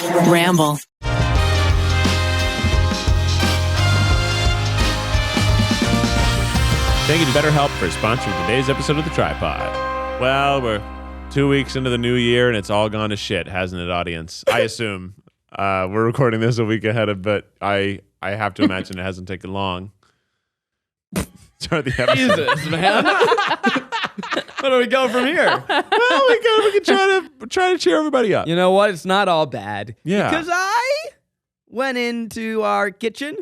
Ramble. Thank you to BetterHelp for sponsoring today's episode of the TryPod. Well, we're 2 weeks into the new year and it's all gone to shit, hasn't it, audience? I assume. We're recording this a week ahead of, but I have to imagine it hasn't taken long. Start the episode. Jesus, man. Where do we go from here? Well, we can try to cheer everybody up. You know what? It's not all bad. Yeah. Because I went into our kitchen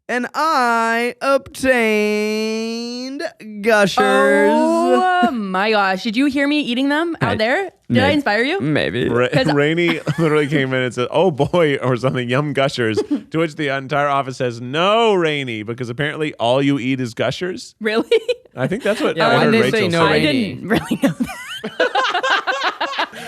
and I obtained Gushers. Oh my gosh. Did you hear me eating them out there? Did I inspire you? Maybe. Rainie literally came in and said, "Oh boy," or something, "Yum Gushers," to which the entire office says, "No, Rainie," because apparently all you eat is Gushers. Really? I think that's what Yeah, I why heard did they Rachel say no, say. I Rainie? didn't really know that.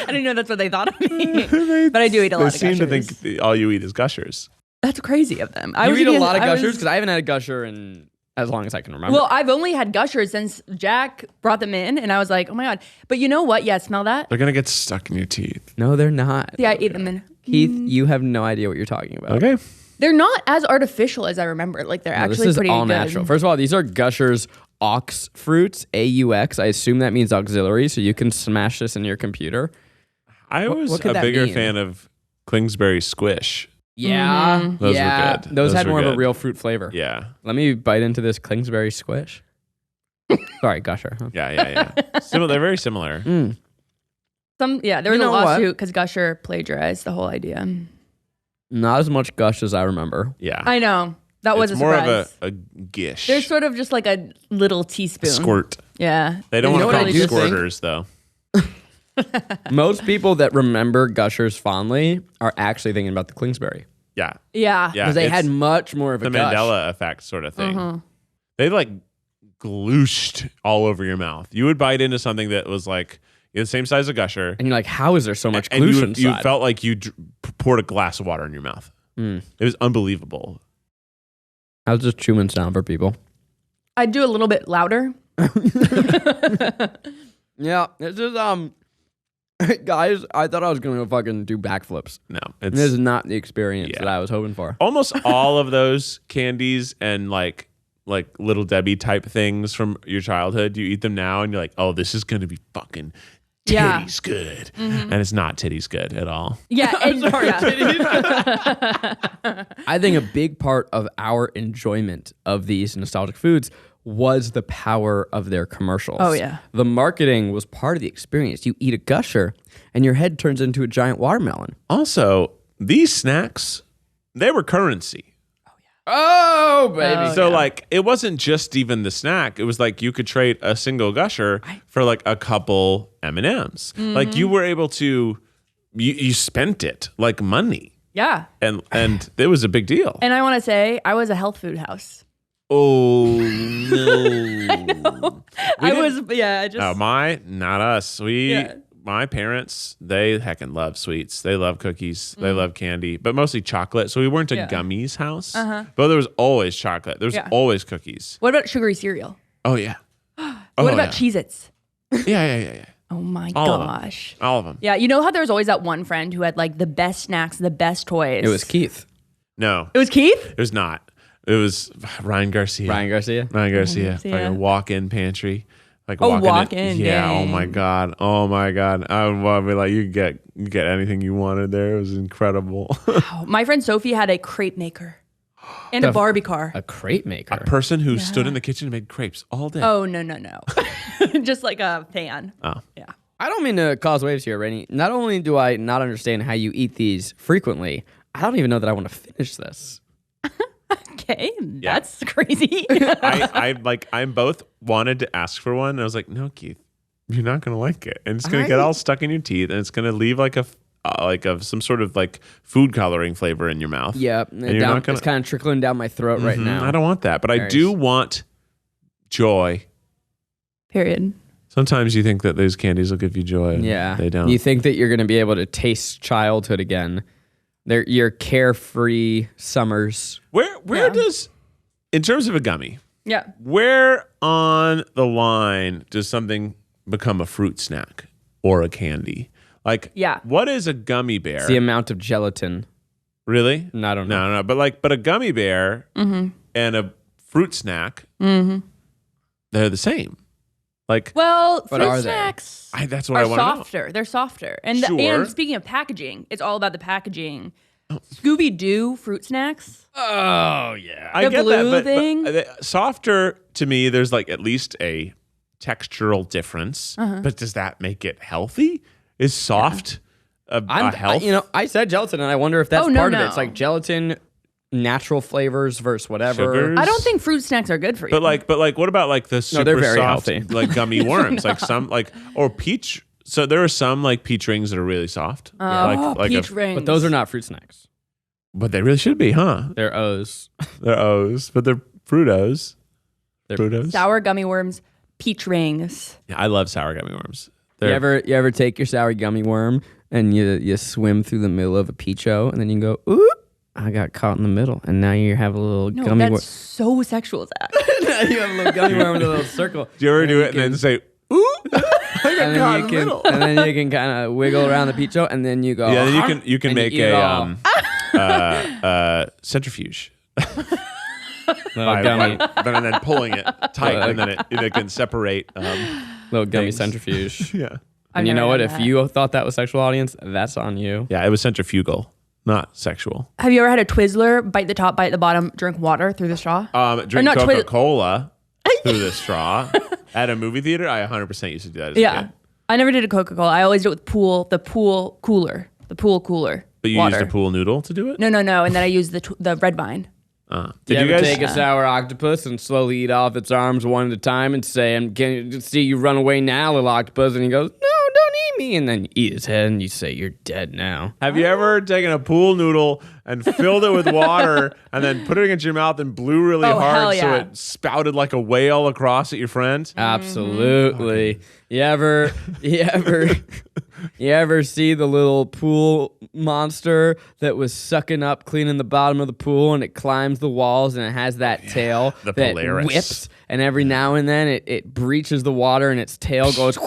I didn't know that's what they thought of me. But I do eat a lot of They seem Gushers. to think all you eat is Gushers. That's crazy of them. You eat a lot of Gushers? Because I haven't had a Gusher in as long as I can remember. Well, I've only had Gushers since Jack brought them in, and I was like, oh my God. But you know what? Yeah, smell that? They're gonna get stuck in your teeth. no, they're not. Yeah, I ate them in. Keith, you have no idea what you're talking about. Okay. They're not as artificial as I remember. Like, they're No, actually this is pretty all good. natural. First of all, these are Gushers aux fruits, AUX. I assume that means auxiliary, so you can smash this in your computer. I was what could a that bigger mean? fan of Kingsbury Squish. Yeah. Those yeah. were good. Those had were more of a good. real fruit flavor. Yeah. Let me bite into this Kingsbury Squish. Sorry, Gusher. Huh? Yeah. They're very similar. Mm. There was a know what? lawsuit because Gusher plagiarized the whole idea. Not as much gush as I remember. Yeah. I know. That was it's a more surprise. of a gish. They're sort of just like a little teaspoon. squirt. Yeah. They don't You want to know call what them I do think? squirters, though. Most people that remember Gushers fondly are actually thinking about the Kingsbury. Yeah. Yeah. Because they it's had much more of a the gush. Mandela effect sort of thing. Uh-huh. They like glooshed all over your mouth. You would bite into something that was like the same size as Gusher. And you're like, how is there so much And glue you inside? felt like you poured a glass of water in your mouth. Mm. It was unbelievable. How's this chewing sound for people? I'd do a little bit louder. Yeah, this is guys, I thought I was gonna fucking do backflips. No, This is it's not the experience Yeah. that I was hoping for. almost all of those candies and like Little Debbie type things from your childhood. You eat them now and you're like, oh, this is gonna be fucking Yeah. titties good. And it's not titties good at all. Yeah. And, I think a big part of our enjoyment of these nostalgic foods was the power of their commercials. Oh, yeah. The marketing was part of the experience. You eat a Gusher and your head turns into a giant watermelon. Also, these snacks, they were currency. Oh, baby. So like it wasn't just even the snack. It was like you could trade a single Gusher for like a couple M&Ms. Like you were able to you spent it like money. yeah. And it was a big deal. And I want to say, I was a health food house. Oh no. Just. Not us. My parents, they heckin' love sweets. They love cookies. They love candy, but mostly chocolate. So we weren't a gummies house, but there was always chocolate. There was always cookies. What about sugary cereal? Oh yeah. What about Cheez-Its? Yeah. Oh my All of them. gosh. All of them. Yeah, you know how there was always that one friend who had like the best snacks, the best toys? It was Keith. No, It was Keith? it was not. It was Ryan Garcia. Ryan Garcia. Garcia. Like a walk-in pantry. Like Oh, walk-in. Yeah. dang. Oh my god. I would be like, you get anything you wanted there. It was incredible. Oh, my friend Sophie had a crepe maker and a Barbie car. A crepe maker. A person who stood in the kitchen and made crepes all day. Oh, no. Just like a fan. Oh. Yeah. I don't mean to cause waves here, Rainie. Not only do I not understand how you eat these frequently, I don't even know that I want to finish this. Okay, that's crazy. I both wanted to ask for one. And I was like, no, Keith, you're not gonna like it, and it's gonna get all stuck in your teeth, and it's gonna leave like some sort of like food coloring flavor in your mouth. Yeah, and you're not gonna. it's kind of trickling down my throat right now. I don't want that, but I do want joy. Period. Sometimes you think that those candies will give you joy. And Yeah, they don't. You think that you're going to be able to taste childhood again. They're your carefree summers. Where does, in terms of a gummy, Yeah. where on the line does something become a fruit snack or a candy? Like, Yeah. what is a gummy bear? It's the amount of gelatin. Really? I don't know. No. But a gummy bear and a fruit snack, they're the same. Like, Well, What are fruit they? snacks that's what I are want to know. softer. They're softer. And Sure. and speaking of packaging, it's all about the packaging. Scooby-Doo fruit snacks. Oh, yeah. I The get blue that, thing? but softer to me, there's like at least a textural difference. But does that make it healthy? Is soft a health? I said gelatin, and I wonder if that's Oh, no, part of it. no. It's like gelatin, natural flavors versus whatever. Sugars? I don't think fruit snacks are good for you. But like, what about like the super they're very soft, healthy. like gummy worms, like some like or peach. So there are some like peach rings that are really soft. peach rings. But those are not fruit snacks. But they really should be, huh? They're O's. They're O's, but they're Fruitos. They're Fruitos. sour gummy worms, peach rings. Yeah, I love sour gummy worms. You They're, ever take your sour gummy worm and you swim through the middle of a peach-o and then you go, ooh, I got caught in the middle, and now you have a little No, gummy that's worm. so sexual, Zach. Now you have a little gummy worm with a little circle. do you ever do it and then say, ooh? And then you can kind of wiggle around the peach-o, and then you go. Yeah, then you can and make eat it all. centrifuge. Little gummy, And then pulling it tight, and then it can separate. little gummy things. centrifuge. Yeah. And you know what? If That. you thought that was sexual, audience, that's on you. Yeah, it was centrifugal, not sexual. Have you ever had a Twizzler, bite the top, bite the bottom, drink water through the straw? Drink not Coca-Cola through the straw at a movie theater. I 100% used to do that as a Yeah. kid. I never did a Coca-Cola. I always did it with the pool cooler. But you water. used a pool noodle to do it? No. And then I used the red vine. Did Did you you ever guys? take a sour octopus and slowly eat off its arms one at a time and say, "Can you see you run away now, little octopus?" And he goes, "No, don't eat me." And then you eat his head and you say, "You're dead now." Have you ever taken a pool noodle and filled it with water and then put it against your mouth and blew really Oh, hell hard so yeah. it spouted like a whale across at your friend? Absolutely. You ever see the little pool monster that was sucking up, cleaning the bottom of the pool, and it climbs the walls and it has that tail the that Polaris. whips, and every now and then it breaches the water and its tail goes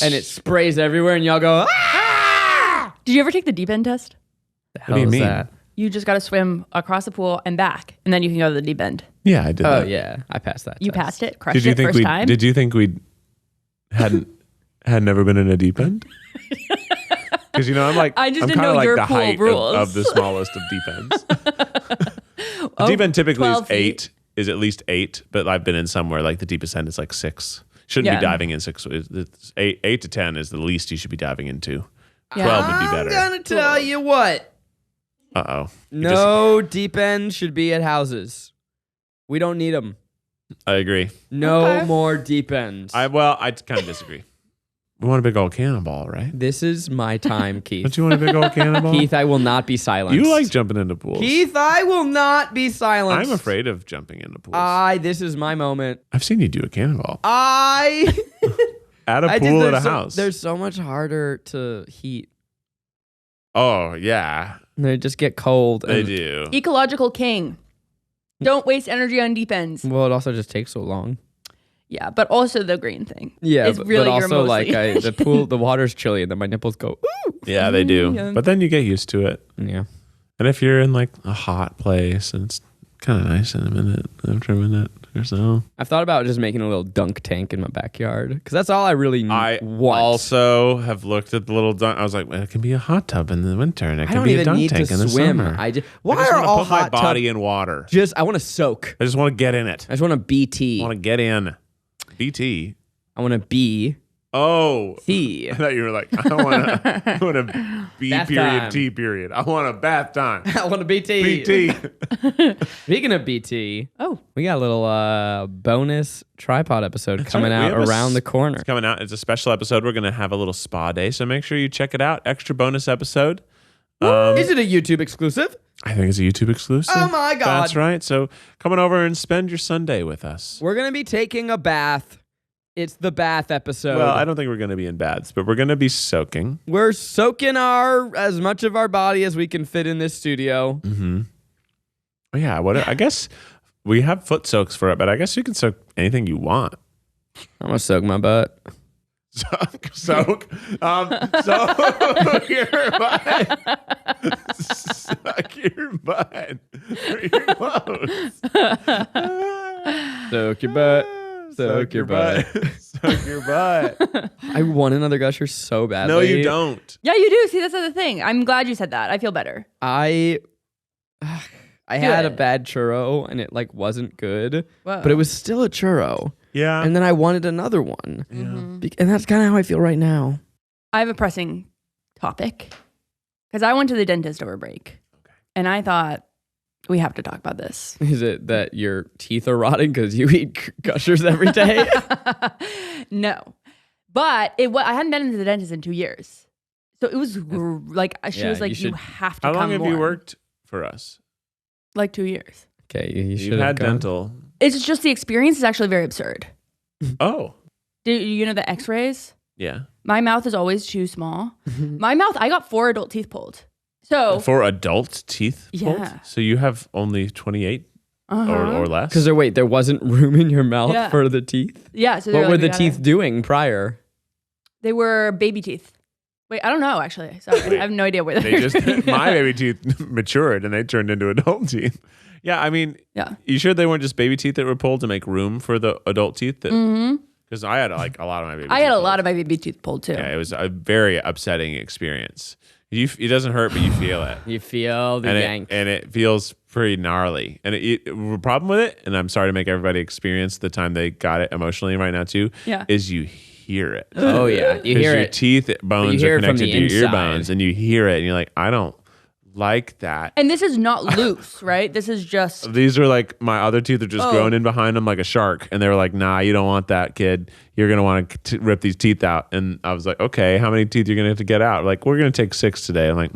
and it sprays everywhere, and y'all go, "Ah!" Did you ever take the deep end test? The What do you hell is mean? that? You just got to swim across the pool and back, and then you can go to the deep end. Yeah, I did Oh that. yeah, I passed that. You test. passed it, crushed Did you it think first we? time. Did you think we had never been in a deep end? Because I'm like I just I'm didn't kinda know like your the pool height rules. of the smallest of deep ends. The deep end typically is 12 feet. 8. Is at least 8, but I've been in somewhere like the deepest end is like 6. Shouldn't Yeah. be diving in 6. It's 8 to 10 is the least you should be diving into. Yeah. 12 would be I'm better. gonna tell you what. Uh-oh. No deep end should be at houses. We don't need them. I agree. No Okay. more deep ends. I kind of disagree. We want a big old cannonball, right? This is my time, Keith. Don't you want a big old cannonball? Keith, I will not be silenced. You like jumping into pools. Keith, I will not be silenced. I'm afraid of jumping into pools. This is my moment. I've seen you do a cannonball I at a I pool just- at a they're house. They're so much harder to heat. Oh, yeah, They just get cold. they and- do. Ecological king. Don't waste energy on deep ends. Well, it also just takes so long. Yeah, but also the green thing. Yeah, It's but really your also like mostly- the pool, the water's chilly, and then my nipples go. Ooh. Yeah, they do. Yeah. But then you get used to it. Yeah. And if you're in like a hot place and it's kind of nice in a minute, after a minute or so. I've thought about just making a little dunk tank in my backyard because that's all I really I want. also have looked at the little dunk. I was like, well, it can be a hot tub in the winter and it I can don't be a even dunk need tank to in the swim. summer. Why I just are want all to put my hot body tub? in water. I want to soak. I just want to get in it. I just want to BT. I want to get in. BT. I want to be Oh, T. I thought you were like, I want a B Bath period, time. T period. I want a bath time. I want to BT. BT. Speaking of BT, Oh, we got a little bonus tripod episode coming right. We out have around the corner. It's coming out. It's a special episode. We're going to have a little spa day. So make sure you check it out. Extra bonus episode. Is it a YouTube exclusive? I think it's a YouTube exclusive. Oh my God. That's right. So come on over and spend your Sunday with us. We're going to be taking a bath. It's the bath episode. Well, I don't think we're going to be in baths, but we're going to be soaking. We're soaking as much of our body as we can fit in this studio. Mm-hmm. Yeah. I guess we have foot soaks for it, but I guess you can soak anything you want. I'm going to soak my butt. Soak your butt. Suck your butt. For your clothes. Soak your butt. Soak your butt. Suck your butt. I want another Gusher so badly. No, you don't. Yeah, you do. See, that's the other thing. I'm glad you said that. I feel better. I had a it. bad churro and it like wasn't good, Whoa. but it was still a churro. Yeah. And then I wanted another one. Yeah. And that's kind of how I feel right now. I have a pressing topic because I went to the dentist over break, and I thought we have to talk about this. Is it that your teeth are rotting because you eat Gushers every day? No, but I hadn't been to the dentist in 2 years, so it was like she Yeah, was like, you "You should- have to How come long have more." you worked for us? Like 2 years. Okay, you should You've have had gone. dental. It's just the experience is actually very absurd. Oh. Do you know the X-rays? Yeah. My mouth is always too small. My mouth, I got 4 adult teeth pulled. So For adult teeth pulled? Yeah. So you have only 28 or less? Because there wasn't room in your mouth Yeah. for the teeth? yeah. So What they're were like, the we gotta- teeth doing prior? They were baby teeth. Wait, I don't know actually. Sorry, I have no idea where They they're. just my baby teeth matured and they turned into adult teeth. Yeah, I mean, Yeah. you sure they weren't just baby teeth that were pulled to make room for the adult teeth? Because I had like a lot of my baby. I teeth had a pulled. lot of my baby teeth pulled too. Yeah, it was a very upsetting experience. It doesn't hurt, but you feel it. You feel the and yank. it feels pretty gnarly. And the problem with it, and I'm sorry to make everybody experience the time they got it emotionally right now too, Yeah. is you hear it. Oh, yeah. You 'Cause hear your it. teeth bones hear are it from connected the to your ear inside. bones, and you hear it, and you're like, I don't like that. And this is not loose, right? This is just These are like my other teeth are just Oh. growing in behind them like a shark, and they were like, "Nah, you don't want that, kid. You're gonna want to rip these teeth out." And I was like, "Okay, how many teeth you're gonna have to get out?" Like, we're gonna take 6 today. I'm like,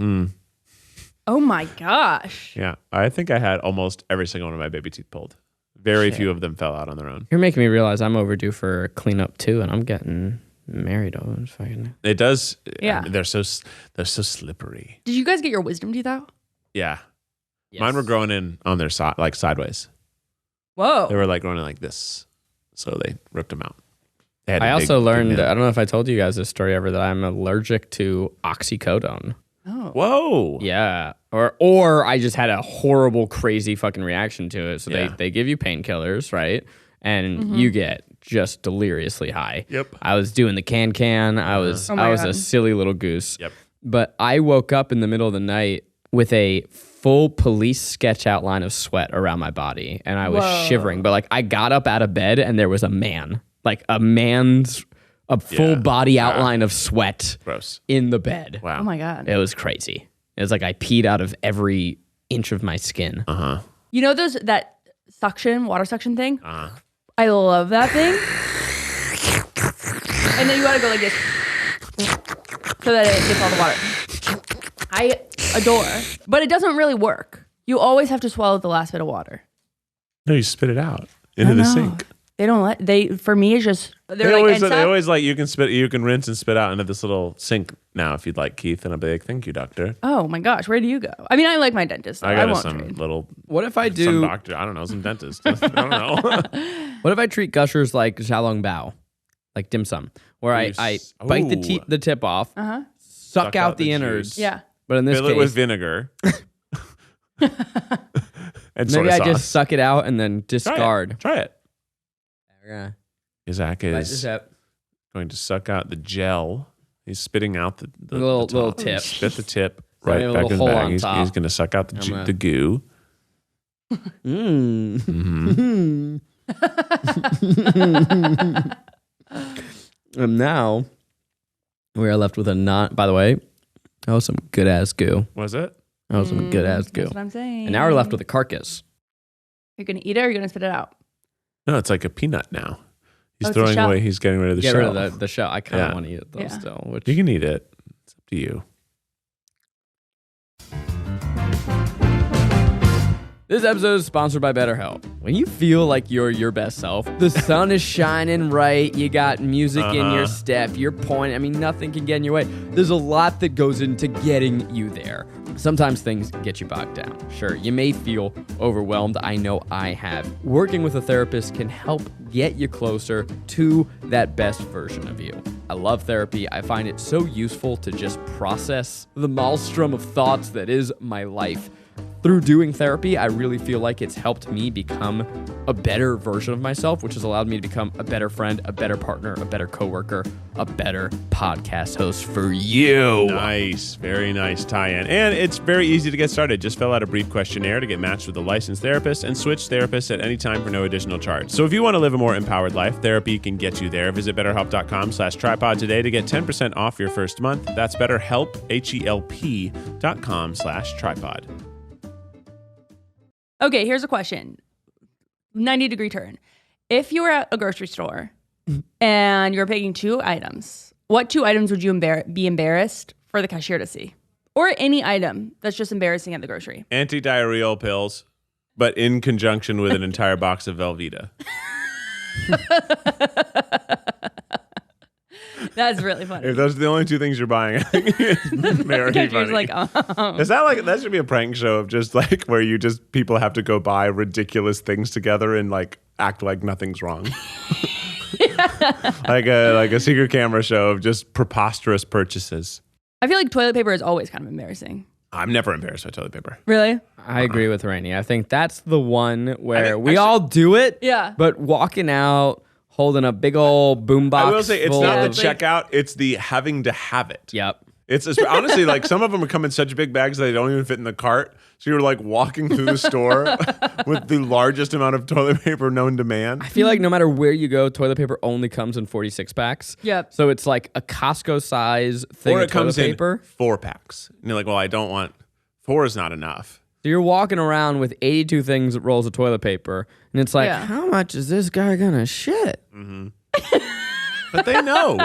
oh my gosh. yeah. I think I had almost every single one of my baby teeth pulled. Very few of them fell out on their own. You're making me realize I'm overdue for a cleanup too, and I'm getting married. Oh, it's fucking. It does. Yeah. They're so slippery. Did you guys get your wisdom teeth out? Yeah. Yes. Mine were growing in on their side, like sideways. Whoa. They were like growing in like this, so they ripped them out. They had I a also big learned. nail. I don't know if I told you guys this story ever that I'm allergic to oxycodone. Oh. Whoa. Yeah, or I just had a horrible, crazy fucking reaction to it. So Yeah. they give you painkillers, right? And you get just deliriously high. Yep. I was doing the can. I was Oh my I was God. a silly little goose. Yep. But I woke up in the middle of the night with a full police sketch outline of sweat around my body, and I was Whoa. shivering. But like I got up out of bed, and there was a man, like a full body outline of sweat Gross. in the bed. Wow. Oh my god. It was crazy. It was like I peed out of every inch of my skin. You know that water suction thing? I love that thing. And then you gotta go like this so that it gets all the water. I adore, but it doesn't really work. You always have to swallow the last bit of water. No, you spit it out into the No. sink. They don't for me it's just they're They like always, NSAP. they always like you can rinse and spit out into this little sink now if you'd like, Keith. And I'll be like, thank you, doctor. Oh my gosh, where do you go? I mean, I like my dentist. I got won't some trade. little What if I some do? doctor. I don't know, some dentist. I don't know. What if I treat Gushers like xiaolong bao, like dim sum, where I bite the tip off, suck out the innards. juice. Yeah. But in this Fill it case, with vinegar. And soy maybe I sauce. just suck it out and then discard. Try it. Yeah. Zach Bite the is tip. going to suck out the gel. He's spitting out the Little top. tip. Spit the tip So right a back little in his hole bag. on He's top. going to suck out the goo. Mm. And now we are left with a not. By the way, that was some good ass goo. Was it? That was some good ass goo. That's what I'm saying. And now we're left with a carcass. You're gonna eat it or you're gonna spit it out? No, it's like a peanut now. He's Oh, it's a throwing shell. away. He's getting rid of the Get shell. rid of the shell. I kind of Yeah. want to eat it though Yeah. still. Which You can eat it. It's up to you. This episode is sponsored by BetterHelp. When you feel like you're your best self, the sun is shining right, you got music in your step, you're pointing, I mean, nothing can get in your way. There's a lot that goes into getting you there. Sometimes things get you bogged down. Sure, you may feel overwhelmed. I know I have. Working with a therapist can help get you closer to that best version of you. I love therapy. I find it so useful to just process the maelstrom of thoughts that is my life. Through doing therapy, I really feel like it's helped me become a better version of myself, which has allowed me to become a better friend, a better partner, a better coworker, a better podcast host for you. Nice. Very nice tie-in. And it's very easy to get started. Just fill out a brief questionnaire to get matched with a licensed therapist and switch therapists at any time for no additional charge. So if you want to live a more empowered life, therapy can get you there. Visit BetterHelp.com/TryPod today to get 10% off your first month. That's BetterHelp, HELP.com/TryPod. Okay, here's a question. 90-degree turn. If you were at a grocery store and you're picking 2 items, what 2 items would you be embarrassed for the cashier to see? Or any item that's just embarrassing at the grocery? Anti-diarrheal pills, but in conjunction with an entire box of Velveeta. That's really funny. If those are the only 2 things you're buying, I think it's very Cashier's funny. like, Is that like, that should be a prank show of just like where you just, people have to go buy ridiculous things together and like act like nothing's wrong. like a secret camera show of just preposterous purchases. I feel like toilet paper is always kind of embarrassing. I'm never embarrassed by toilet paper. Really? I agree with Rainie. I think that's the one where think- we all do it. Yeah. But walking out, holding a big old boombox. I will say it's full not the of- checkout, it's the having to have it. Yep. It's honestly like some of them come in such big bags that they don't even fit in the cart. So you're like walking through the store with the largest amount of toilet paper known to man. I feel like no matter where you go, toilet paper only comes in 46 packs. Yep. So it's like a Costco size thing Or of it comes toilet paper. in 4 packs. And you're like, well, I don't want 4 is not enough. So you're walking around with 82 rolls of toilet paper, and it's like, Yeah. how much is this guy gonna shit? But they know.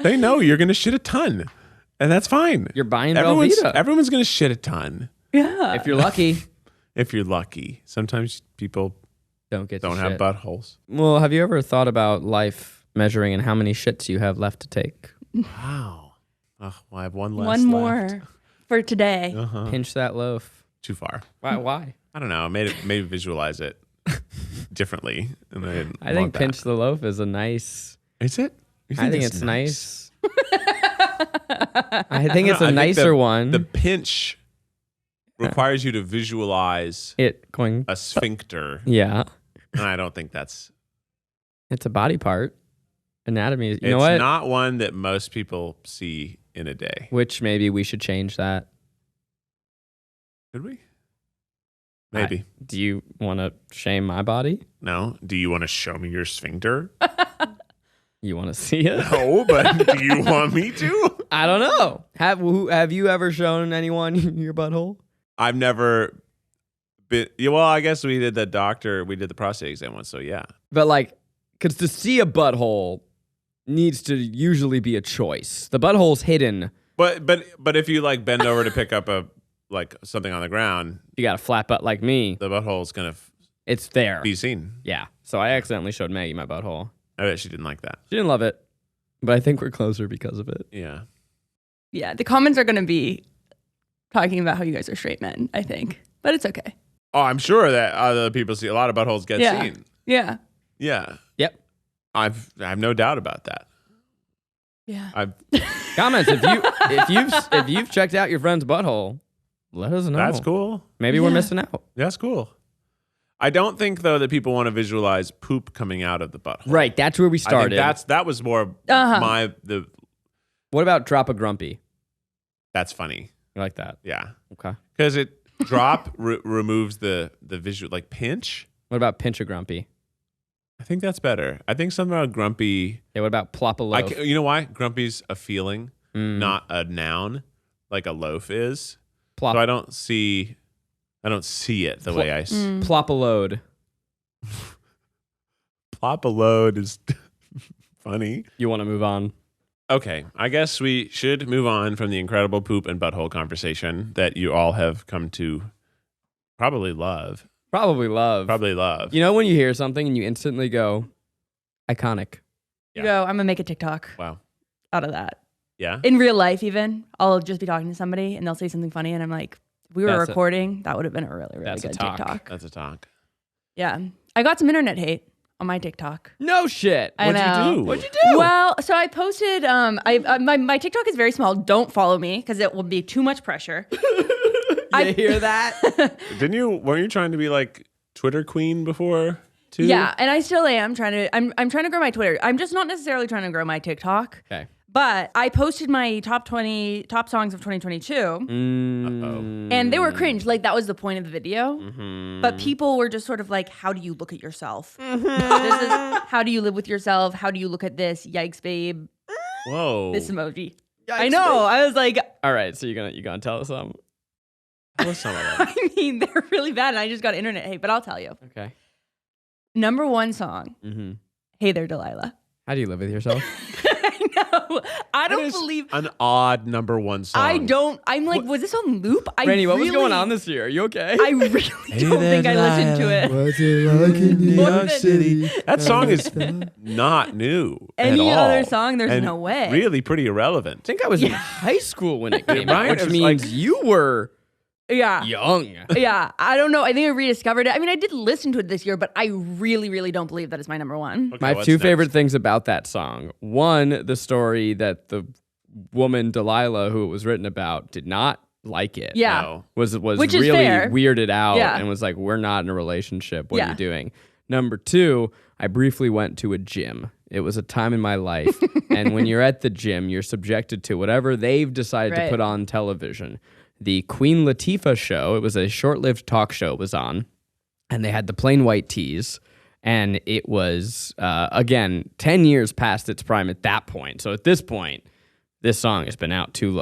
They know you're going to shit a ton. And that's fine. You're buying everyone's, Velveeta. everyone's going to shit a ton. Yeah. If you're lucky, If you're lucky. Sometimes people don't get don't to have shit. buttholes. Well, have you ever thought about life measuring and how many shits you have left to take? Wow. Oh, well, I have one less One more left. for today. Pinch that loaf. Too far. Why? I don't know. Maybe visualize it differently. And I didn't I think want that. pinch the loaf is a nice. Is it? You I think it's it's nice. I think it's a nicer the, one. The pinch requires you to visualize it going. a sphincter. Yeah, And I don't think that's... it's a body part. Anatomy. You know it's what? not one that most people see in a day. Which maybe we should change that. Could we? Maybe. Do you want to shame my body? No? Do you want to show me your sphincter? You want to see it? No, but do you want me to? I don't know. Have you ever shown anyone your butthole? I've never been... Yeah, well, I guess we did the prostate exam once, so yeah. But like, because to see a butthole needs to usually be a choice. The butthole's hidden. But if you like bend over to pick up something on the ground, You got a flat butt like me. the butthole's gonna It's there. be seen. Yeah. So I accidentally showed Maggie my butthole. I bet she didn't like that. She didn't love it, but I think we're closer because of it. Yeah. Yeah, the comments are going to be talking about how you guys are straight men, I think. But it's okay. Oh, I'm sure that other people see a lot of buttholes get Yeah. seen. Yeah. Yeah. Yep. I have no doubt about that. Yeah. Comments if you've checked out your friend's butthole, let us know. That's cool. Maybe we're Yeah. missing out. That's cool. I don't think though that people want to visualize poop coming out of the butthole. Right. That's where we started. I think that was more Uh-huh. What about drop a grumpy? that's funny. I like that. Yeah. Okay. Because it removes the visual, like pinch. What about pinch a grumpy? I think that's better. I think something about grumpy. Yeah. What about plop a loaf? You know why? Grumpy's a feeling, not a noun, like a loaf is. Plop. So I don't see it the way I Plop a load. plop a load is funny. You want to move on? Okay, I guess we should move on from the incredible poop and butthole conversation that you all have come to probably love. Probably love. You You know when you hear something and you instantly go, iconic. You go, I'm going to make a TikTok Wow. out of that. Yeah. In real life, even, I'll just be talking to somebody and they'll say something funny. And I'm like, if we were That's recording, that would have been a really, really that's a good talk. TikTok. That's a talk. Yeah. I got some internet hate on my TikTok. No shit. I know. What'd you do? Well, so I posted. My TikTok is very small. Don't follow me because it will be too much pressure. You hear that? Weren't you trying to be like Twitter queen before too? Yeah, and I still am I'm trying to grow my Twitter. I'm just not necessarily trying to grow my TikTok. Okay. But I posted my top songs of 2022, and they were cringe. Like that was the point of the video. But people were just sort of like, "How do you look at yourself? This is how do you live with yourself? How do you look at this? Yikes, babe! Whoa. This emoji. Yikes, I know. babe. I was like, All right, so you're gonna tell us something? What's some of that? I mean, they're really bad, and I just got internet hate. But I'll tell you. Okay. Number one song. Hey there, Delilah. How do you live with yourself? I know. I don't believe. An odd number one song. I don't. I'm like, was this on loop? Rainie, what was going on this year? Are you okay? I really don't think I listened to it. What's it like in New York City? That song is not new Any at all. other song, there's And no way. Really pretty irrelevant. I think I was in high school when it came out, Right? which It was means like- you were Yeah. young. Yeah. I don't know. I think I rediscovered it. I mean, I did listen to it this year, but I really, really don't believe that is my number one. Okay, My what's two next? favorite things about that song. One, the story that the woman Delilah, who it was written about, did not like it. Yeah. No. Was Which is really fair. weirded out Yeah. and was like, we're not in a relationship. What are Yeah. you doing? Number two, I briefly went to a gym. It was a time in my life. And when you're at the gym, you're subjected to whatever they've decided to Right. put on television. The Queen Latifah show, it was a short-lived talk show, was on. And they had the plain white tees. And it was, again, 10 years past its prime at that point. So at this point, this song has been out too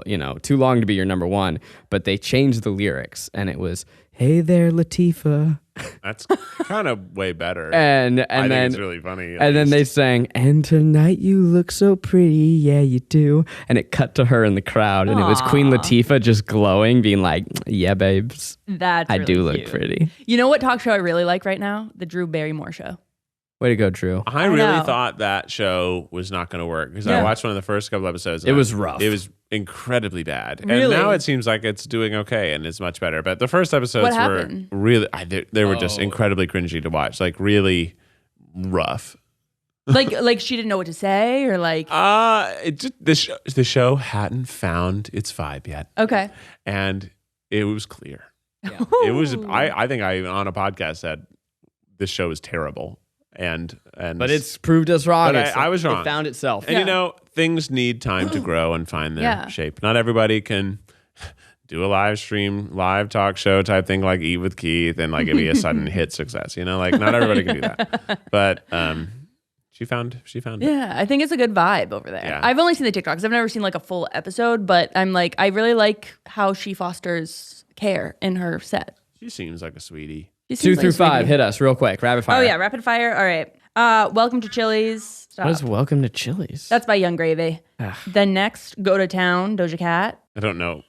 long to be your number one, but they changed the lyrics and it was, "Hey there, Latifah," That's kind of way better. and I then think it's really funny. and then they sang, "And tonight you look so pretty, yeah you do," and it cut to her in the crowd, and it was Queen Latifah just glowing, being like, "Yeah, babes, That's I really do look cute. pretty." You know what talk show I really like right now? The Drew Barrymore show. Way to go, Drew. I I really know. thought that show was not going to work because I Yeah. watched one of the first couple episodes. It and was rough. It was incredibly bad. Really? And now it seems like it's doing okay and it's much better. But the first episodes What were happened? really, they were just incredibly cringy to watch, like really rough. Like she didn't know what to say, or like The show hadn't found its vibe yet. okay. And it was clear. It was, I think I on a podcast said this show is terrible. And But it's proved us wrong. But I was wrong. It found itself. And you know, things need time to grow and find their Yeah. shape. Not everybody can do a live stream, live talk show type thing like Eat with Keith and like it be a sudden hit success. You know, like not everybody can do that. But she found it. Yeah, I think it's a good vibe over there. Yeah. I've only seen the TikToks. I've never seen like a full episode, but I'm like, I really like how she fosters care in her set. She seems like a sweetie. She 2 seems through like a 5, sweetie. hit us real quick. Rapid fire. Oh yeah, rapid fire. All right. Welcome to Chili's. Stop. What is Welcome to Chili's? That's by Young Gravy. Ugh. Then next, Go to Town, Doja Cat. I don't know.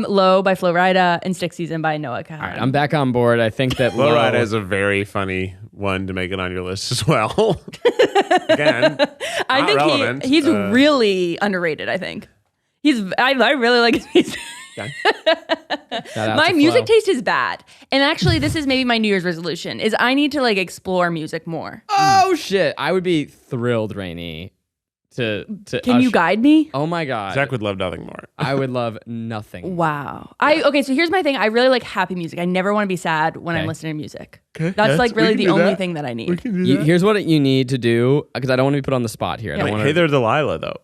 Low by Flo Rida and Stick Season by Noah Kahan. All right, I'm back on board. I think that Low Low Rida is a very funny one to make it on your list as well. Again, I not think relevant. he's really underrated. I think I really like his music. Shout out My to music Flo. taste is bad, and actually, this is maybe my New Year's resolution: is I need to like explore music more. Oh shit! I would be thrilled, Rainie, to Can you guide me? Oh my god, Zach would love nothing more. I would love nothing. Wow. Okay, so here's my thing. I really like happy music. I never want to be sad when I'm Okay. listening to music. Okay, That's like really the only that. thing that I need. Here's what you need to do, because I don't want to be put on the spot here. I don't Wait, want hey there, Delilah, though.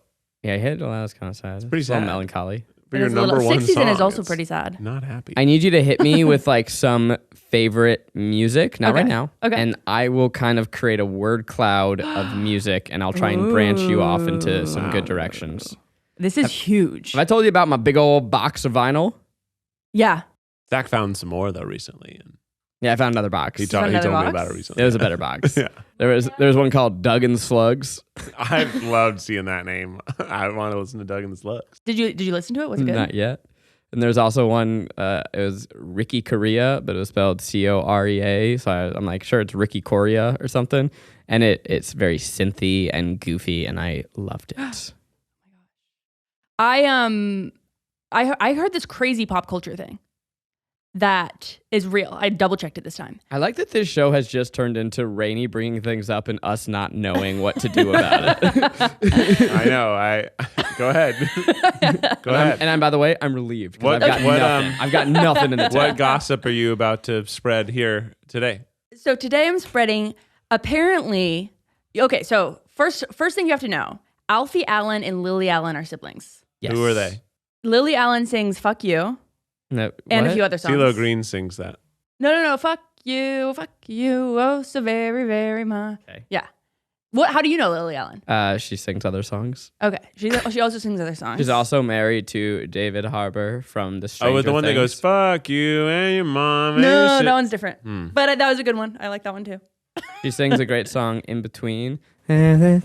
Yeah, hey, that was kind of sad. It's pretty a little sad. melancholy. For It your is a little- number one Stick Season is song, also it's pretty sad. Not happy. I need you to hit me with like some favorite music, not Okay. right now. Okay. And I will kind of create a word cloud of music, and I'll try and branch you off into some good directions. This is huge. Have I told you about my big old box of vinyl? Yeah. Zach found some more though recently, and Yeah, I found another box. he There told me another box? about it recently. was a better box. Yeah. There was one called Doug and Slugs. I've loved seeing that name. I want to listen to Doug and the Slugs. Did you listen to it? Was it good? Not yet. And there's also one, it was Ricky Corea, but it was spelled Corea. So I'm like, sure, it's Ricky Corea or something. And it's very synthy and goofy, and I loved it. I heard this crazy pop culture thing that is real. I double checked it this time. I like that this show has just turned into Rainie bringing things up and us not knowing what to do about it. I know. Go ahead. Go ahead. And I'm, by the way, I'm relieved. What- I've got nothing in the tank. What gossip are you about to spread here today? So today I'm spreading, apparently, okay, so first thing you have to know, Alfie Allen and Lily Allen are siblings. Yes. Who are they? Lily Allen sings Fuck You No, and what? a few other songs. CeeLo Green sings that. No, fuck you, oh so very, very much. Okay. Yeah. How do you know Lily Allen? She sings other songs. Okay. She also sings other songs. She's also married to David Harbour from the Stranger Oh, the one that goes, Things. fuck you and your mom. and No, your that shit." one's different. But that was a good one. I like that one too. She sings a great song, In Between. No.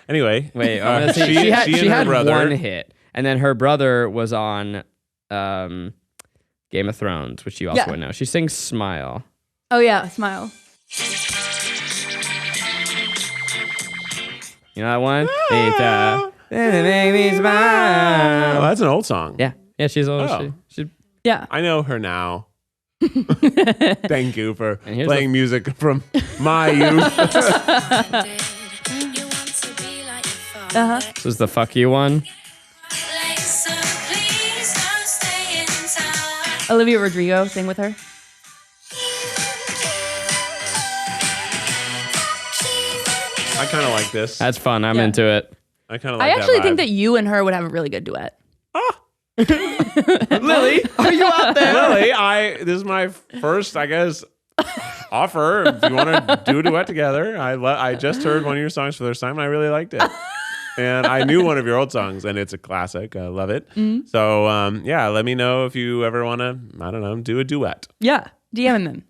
Anyway. Wait, I'm gonna say, she and she her had brother- one hit, and then her brother was on Game of Thrones, which you also would know. She sings Smile. Oh yeah, Smile. You know that one? Make me smile. Oh, that's an old song. Yeah, she's old. Oh. She Yeah. I know her now. Thank you for And here's playing music from my youth. This is the Fuck You one. Olivia Rodrigo sang with her. I kind of like this. That's fun. I'm Yeah. into it. I kind of like I actually that think vibe. that you and her would have a really good duet. Lily, are you out there? Lily, this is my first, I guess, offer. If you want to do a duet together, I just heard one of your songs for the first time, and I really liked it. And I knew one of your old songs, and it's a classic. I love it. So, let me know if you ever want to, I don't know, do a duet. Yeah. DM them.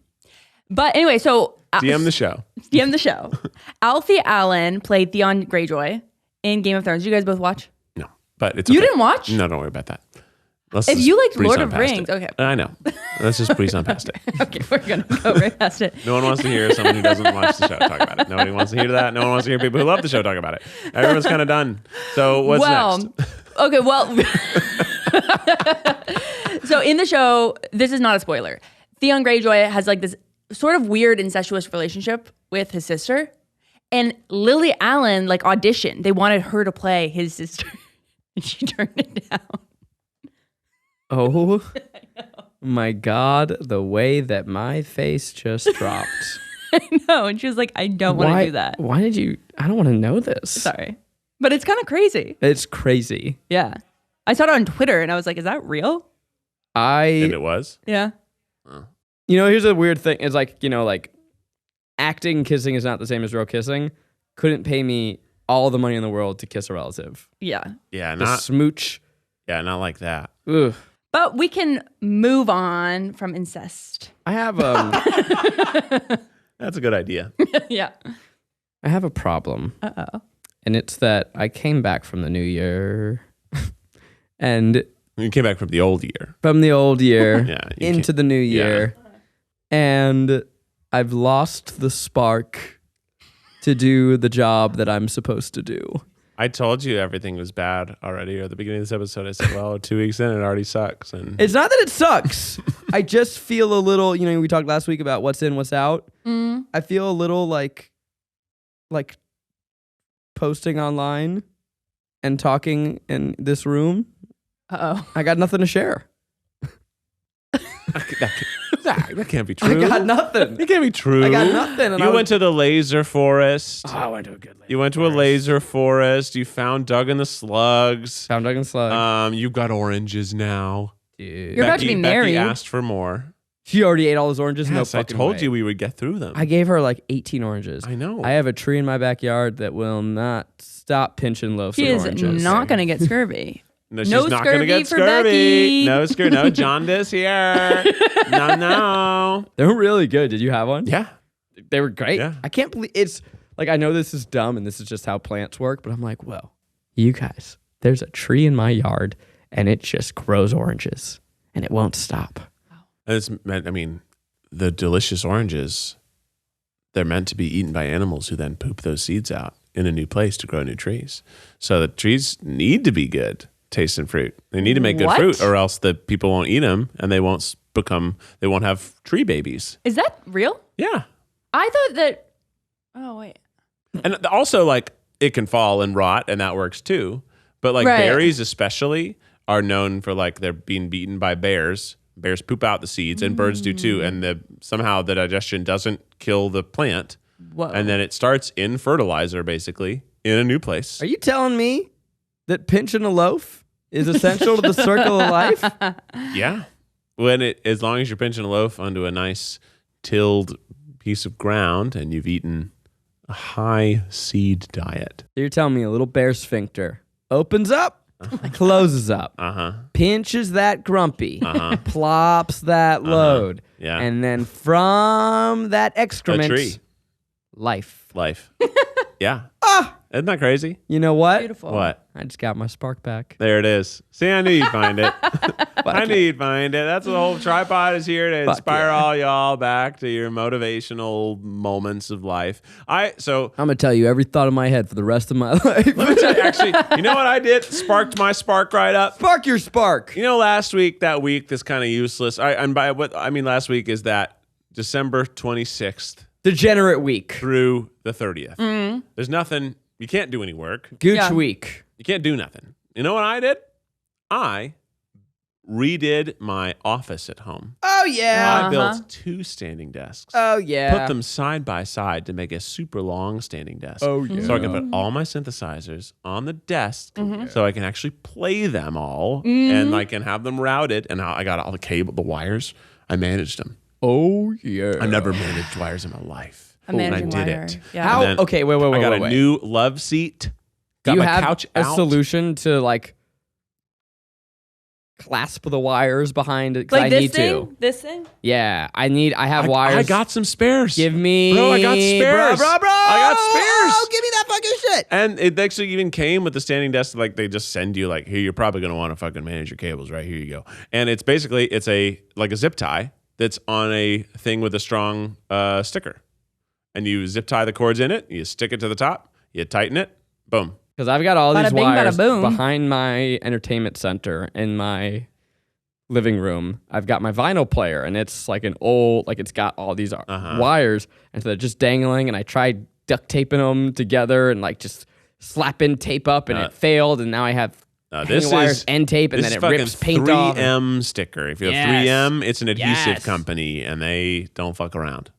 But anyway, so DM the show. DM the show. Alfie Allen played Theon Greyjoy in Game of Thrones. Did you guys both watch? No, but it's You okay. didn't watch? No, don't worry about that. Let's If just you liked breeze Lord on of past Rings, it. okay. I know. Let's just breeze on past it. Okay, we're gonna go right past it. No one wants to hear someone who doesn't watch the show talk about it. Nobody wants to hear that. No one wants to hear people who love the show talk about it. Everyone's kind of done. So what's next? Okay, well, so in the show, this is not a spoiler. Theon Greyjoy has like this sort of weird incestuous relationship with his sister, and Lily Allen like auditioned. They wanted her to play his sister, and she turned it down. Oh my God, the way that my face just dropped. I know, and she was like, "I don't want to do that." Why did you? I don't want to know this. Sorry, but it's kind of crazy. It's crazy. Yeah, I saw it on Twitter, and I was like, "Is that real?" And it was? Yeah. You know, here's a weird thing. It's like, like acting kissing is not the same as real kissing. Couldn't pay me all the money in the world to kiss a relative. Yeah. Yeah, The smooch. not like that. Ugh. But we can move on from incest. I have That's a good idea. Yeah. I have a problem. Uh-oh. And it's that I came back from the new year and You came back from the old year. from the old year Yeah, you into the new year. And I've lost the spark to do the job that I'm supposed to do. I told you everything was bad already at the beginning of this episode. I said, well, 2 weeks in, it already sucks. And It's not that it sucks. I just feel a little, we talked last week about what's in, what's out. I feel a little like posting online and talking in this room. Uh-oh. I got nothing to share. that can't be true. I got nothing. It can't be true. I got nothing. And You went to the laser forest. I went to a good You went to a laser forest. You found Doug and the Slugs. Found Doug and Slug. You've got oranges now. Dude. You're about to be married. Becky asked for more. She already ate all those oranges. No Yes, I fucking told way. you we would get through them. I gave her like 18 oranges. I know. I have a tree in my backyard that will not stop pinching loaves She of is oranges. not going to get scurvy. No, she's No not going to scurvy get for scurvy. Becky. No scurvy. No jaundice here. No. They were really good. Did you have one? Yeah. They were great. Yeah. I can't believe it's like, I know this is dumb and this is just how plants work, but I'm like, well, you guys, there's a tree in my yard and it just grows oranges and it won't stop. And it's meant, the delicious oranges, they're meant to be eaten by animals who then poop those seeds out in a new place to grow new trees. So the trees need to be good tasting fruit. They need to make good What? fruit, or else the people won't eat them, and they won't have tree babies. Is that real? Yeah, I thought that. Oh wait. and also like it can fall and rot, and that works too. But like Right. berries, especially, are known for like they're being beaten by bears. Bears poop out the seeds, and birds do too. And somehow the digestion doesn't kill the plant, Whoa. and then it starts in fertilizer, basically in a new place. Are you telling me that pinching a loaf is essential to the circle of life? Yeah, as long as you're pinching a loaf onto a nice tilled piece of ground, and you've eaten a high seed diet. You're telling me a little bear sphincter opens up, closes up, pinches that grumpy, plops that load, Yeah. and then from that excrement, A tree. life. Yeah. Isn't that crazy? You know what? Beautiful. What? I just got my spark back. There it is. See, I knew you'd find it. I knew you'd find it. That's the whole TryPod is here to inspire all y'all back to your motivational moments of life. I'm gonna tell you every thought in my head for the rest of my life. let me tell you, actually, you know what I did? Sparked my spark right up. Spark your spark. You know, last week, that week that's kind of useless. And by what I mean last week is that December 26th Degenerate week. through the 30th. There's nothing. You can't do any work. Gooch Yeah. week. You can't do nothing. You know what I did? I redid my office at home. Oh yeah. I built 2 standing desks. Oh yeah. Put them side by side to make a super long standing desk. Oh yeah. So I can put all my synthesizers on the desk so I can actually play them all and I can have them routed. And I got all the wires. I managed them. Oh yeah. I've never managed wires in my life. I'm managing and I did wire. it. Yeah. How? And then Okay, wait. I got wait. a new love seat. Got Do you my have couch a out. solution to like clasp the wires behind it? 'Cause Like I this need thing? to. This thing? Yeah, I have wires. I got some spares. Give me. Bro, I got spares. Bro. I got spares. Oh, give me that fucking shit. And it actually even came with the standing desk. Like they just send you like, here, you're probably going to want to fucking manage your cables, right? Here you go. And it's basically, it's like a zip tie that's on a thing with a strong sticker. And you zip tie the cords in it. You stick it to the top. You tighten it. Boom. Because I've got all Bada these bing, bada wires boom. behind my entertainment center in my living room. I've got my vinyl player, and it's like an old, like it's got all these wires, and so they're just dangling. And I tried duct taping them together and like just slapping tape up, and it failed. And now I have This wires is end tape, and this then is it rips fucking paint off. 3M sticker. If you have Yes. 3M, it's an adhesive Yes. company, and they don't fuck around.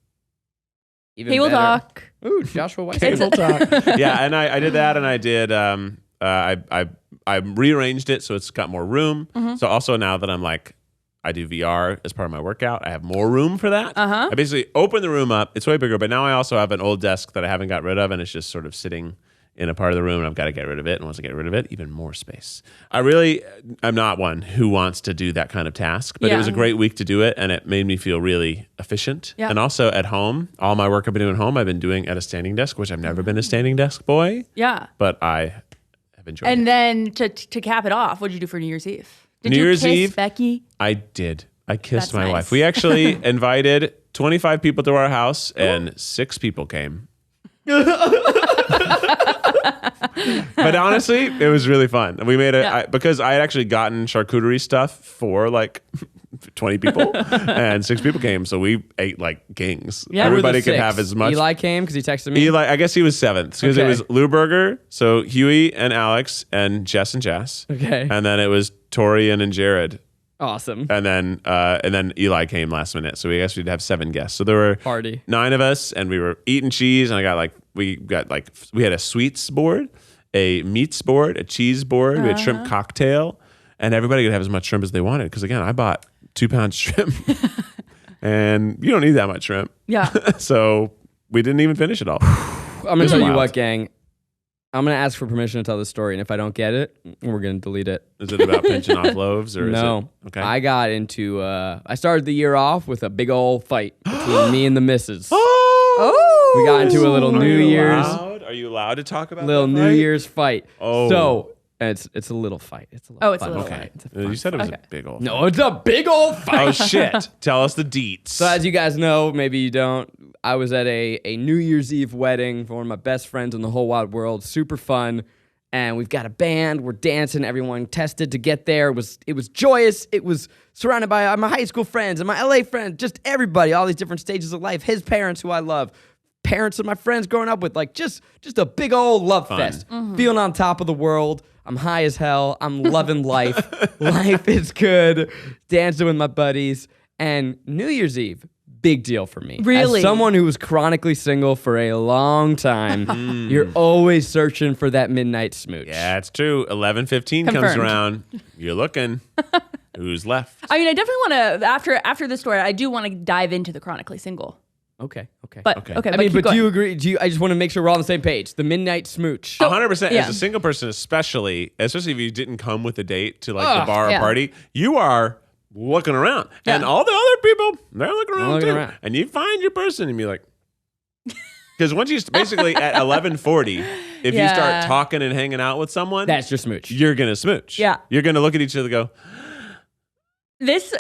Even Table better. talk. Ooh, Joshua White. Table talk. Yeah, and I did that, and I did. I rearranged it so it's got more room. So also now that I'm like, I do VR as part of my workout, I have more room for that. I basically open the room up. It's way bigger, but now I also have an old desk that I haven't got rid of, and it's just sort of sitting in a part of the room, and I've got to get rid of it. And once I get rid of it, even more space. I'm not one who wants to do that kind of task, but it was a great week to do it, and it made me feel really efficient. Yeah. And also at home, all my work I've been doing at home, I've been doing at a standing desk, which I've never been a standing desk boy, Yeah. but I have enjoyed And it. then to cap it off, what did you do for New Year's Eve? Did New you Year's kiss Eve? Becky? I did. I kissed That's my nice. wife. We actually invited 25 people to our house, and 6 people came. But honestly, it was really fun. We made because I had actually gotten charcuterie stuff for like 20 people, and 6 people came, so we ate like kings. Yeah. Everybody Who were could the have 6? as much. Eli came because he texted me. Eli, I guess he was 7th because it Okay. was Lou Berger, so Huey and Alex and Jess and Jess. Okay. And then it was Torian and Jared. Awesome. And then Eli came last minute, so we guess we'd have 7 guests. So there were Party. 9 of us, and we were eating cheese. And we had a sweets board, a meats board, a cheese board, we had shrimp cocktail, and everybody could have as much shrimp as they wanted. Because again, I bought 2 pounds shrimp, and you don't need that much shrimp. Yeah. So we didn't even finish it all. I'm gonna tell you Wild. what, gang. I'm gonna ask for permission to tell this story, and if I don't get it, we're gonna delete it. Is it about pinching off loaves, or No. is it okay? I got into. I started the year off with a big old fight between me and the missus. Oh. We got into a little New Year's, Are you allowed to talk about little that New fight? Year's fight. Oh. So it's a little fight. It's a little. Oh, it's a fun little fight. fight. It's a You fun said it was fight. a big old. No, it's a big old fight. Oh shit! Tell us the deets. So as you guys know, maybe you don't, I was at a New Year's Eve wedding for one of my best friends in the whole wide world. Super fun. and we've got a band. We're dancing. Everyone tested to get there. It was joyous. It was surrounded by my high school friends and my LA friends, just everybody, all these different stages of life. His parents, who I love, parents of my friends growing up with, like just a big old love fest. Feeling on top of the world. I'm high as hell. I'm loving life. Life is good. Dancing with my buddies. And New Year's Eve, big deal for me. Really? As someone who was chronically single for a long time, you're always searching for that midnight smooch. Yeah, it's true. 11:15 comes Confirmed. around. You're looking. Who's left? I mean, I definitely want to, after this story, I do want to dive into the chronically single. Okay. But, Okay. okay. I mean, keep but do going. you agree? I just want to make sure we're all on the same page. The midnight smooch. 100%. yeah. As a single person, especially if you didn't come with a date to like the Ugh. bar or Yeah. party, you are looking around. Yeah. And all the other people, they're looking around looking too. around. And you find your person and you're like, because once you basically at 11:40, if you start Yeah. talking and hanging out with someone, That's your smooch. you're going to smooch. Yeah. You're going to look at each other and go, This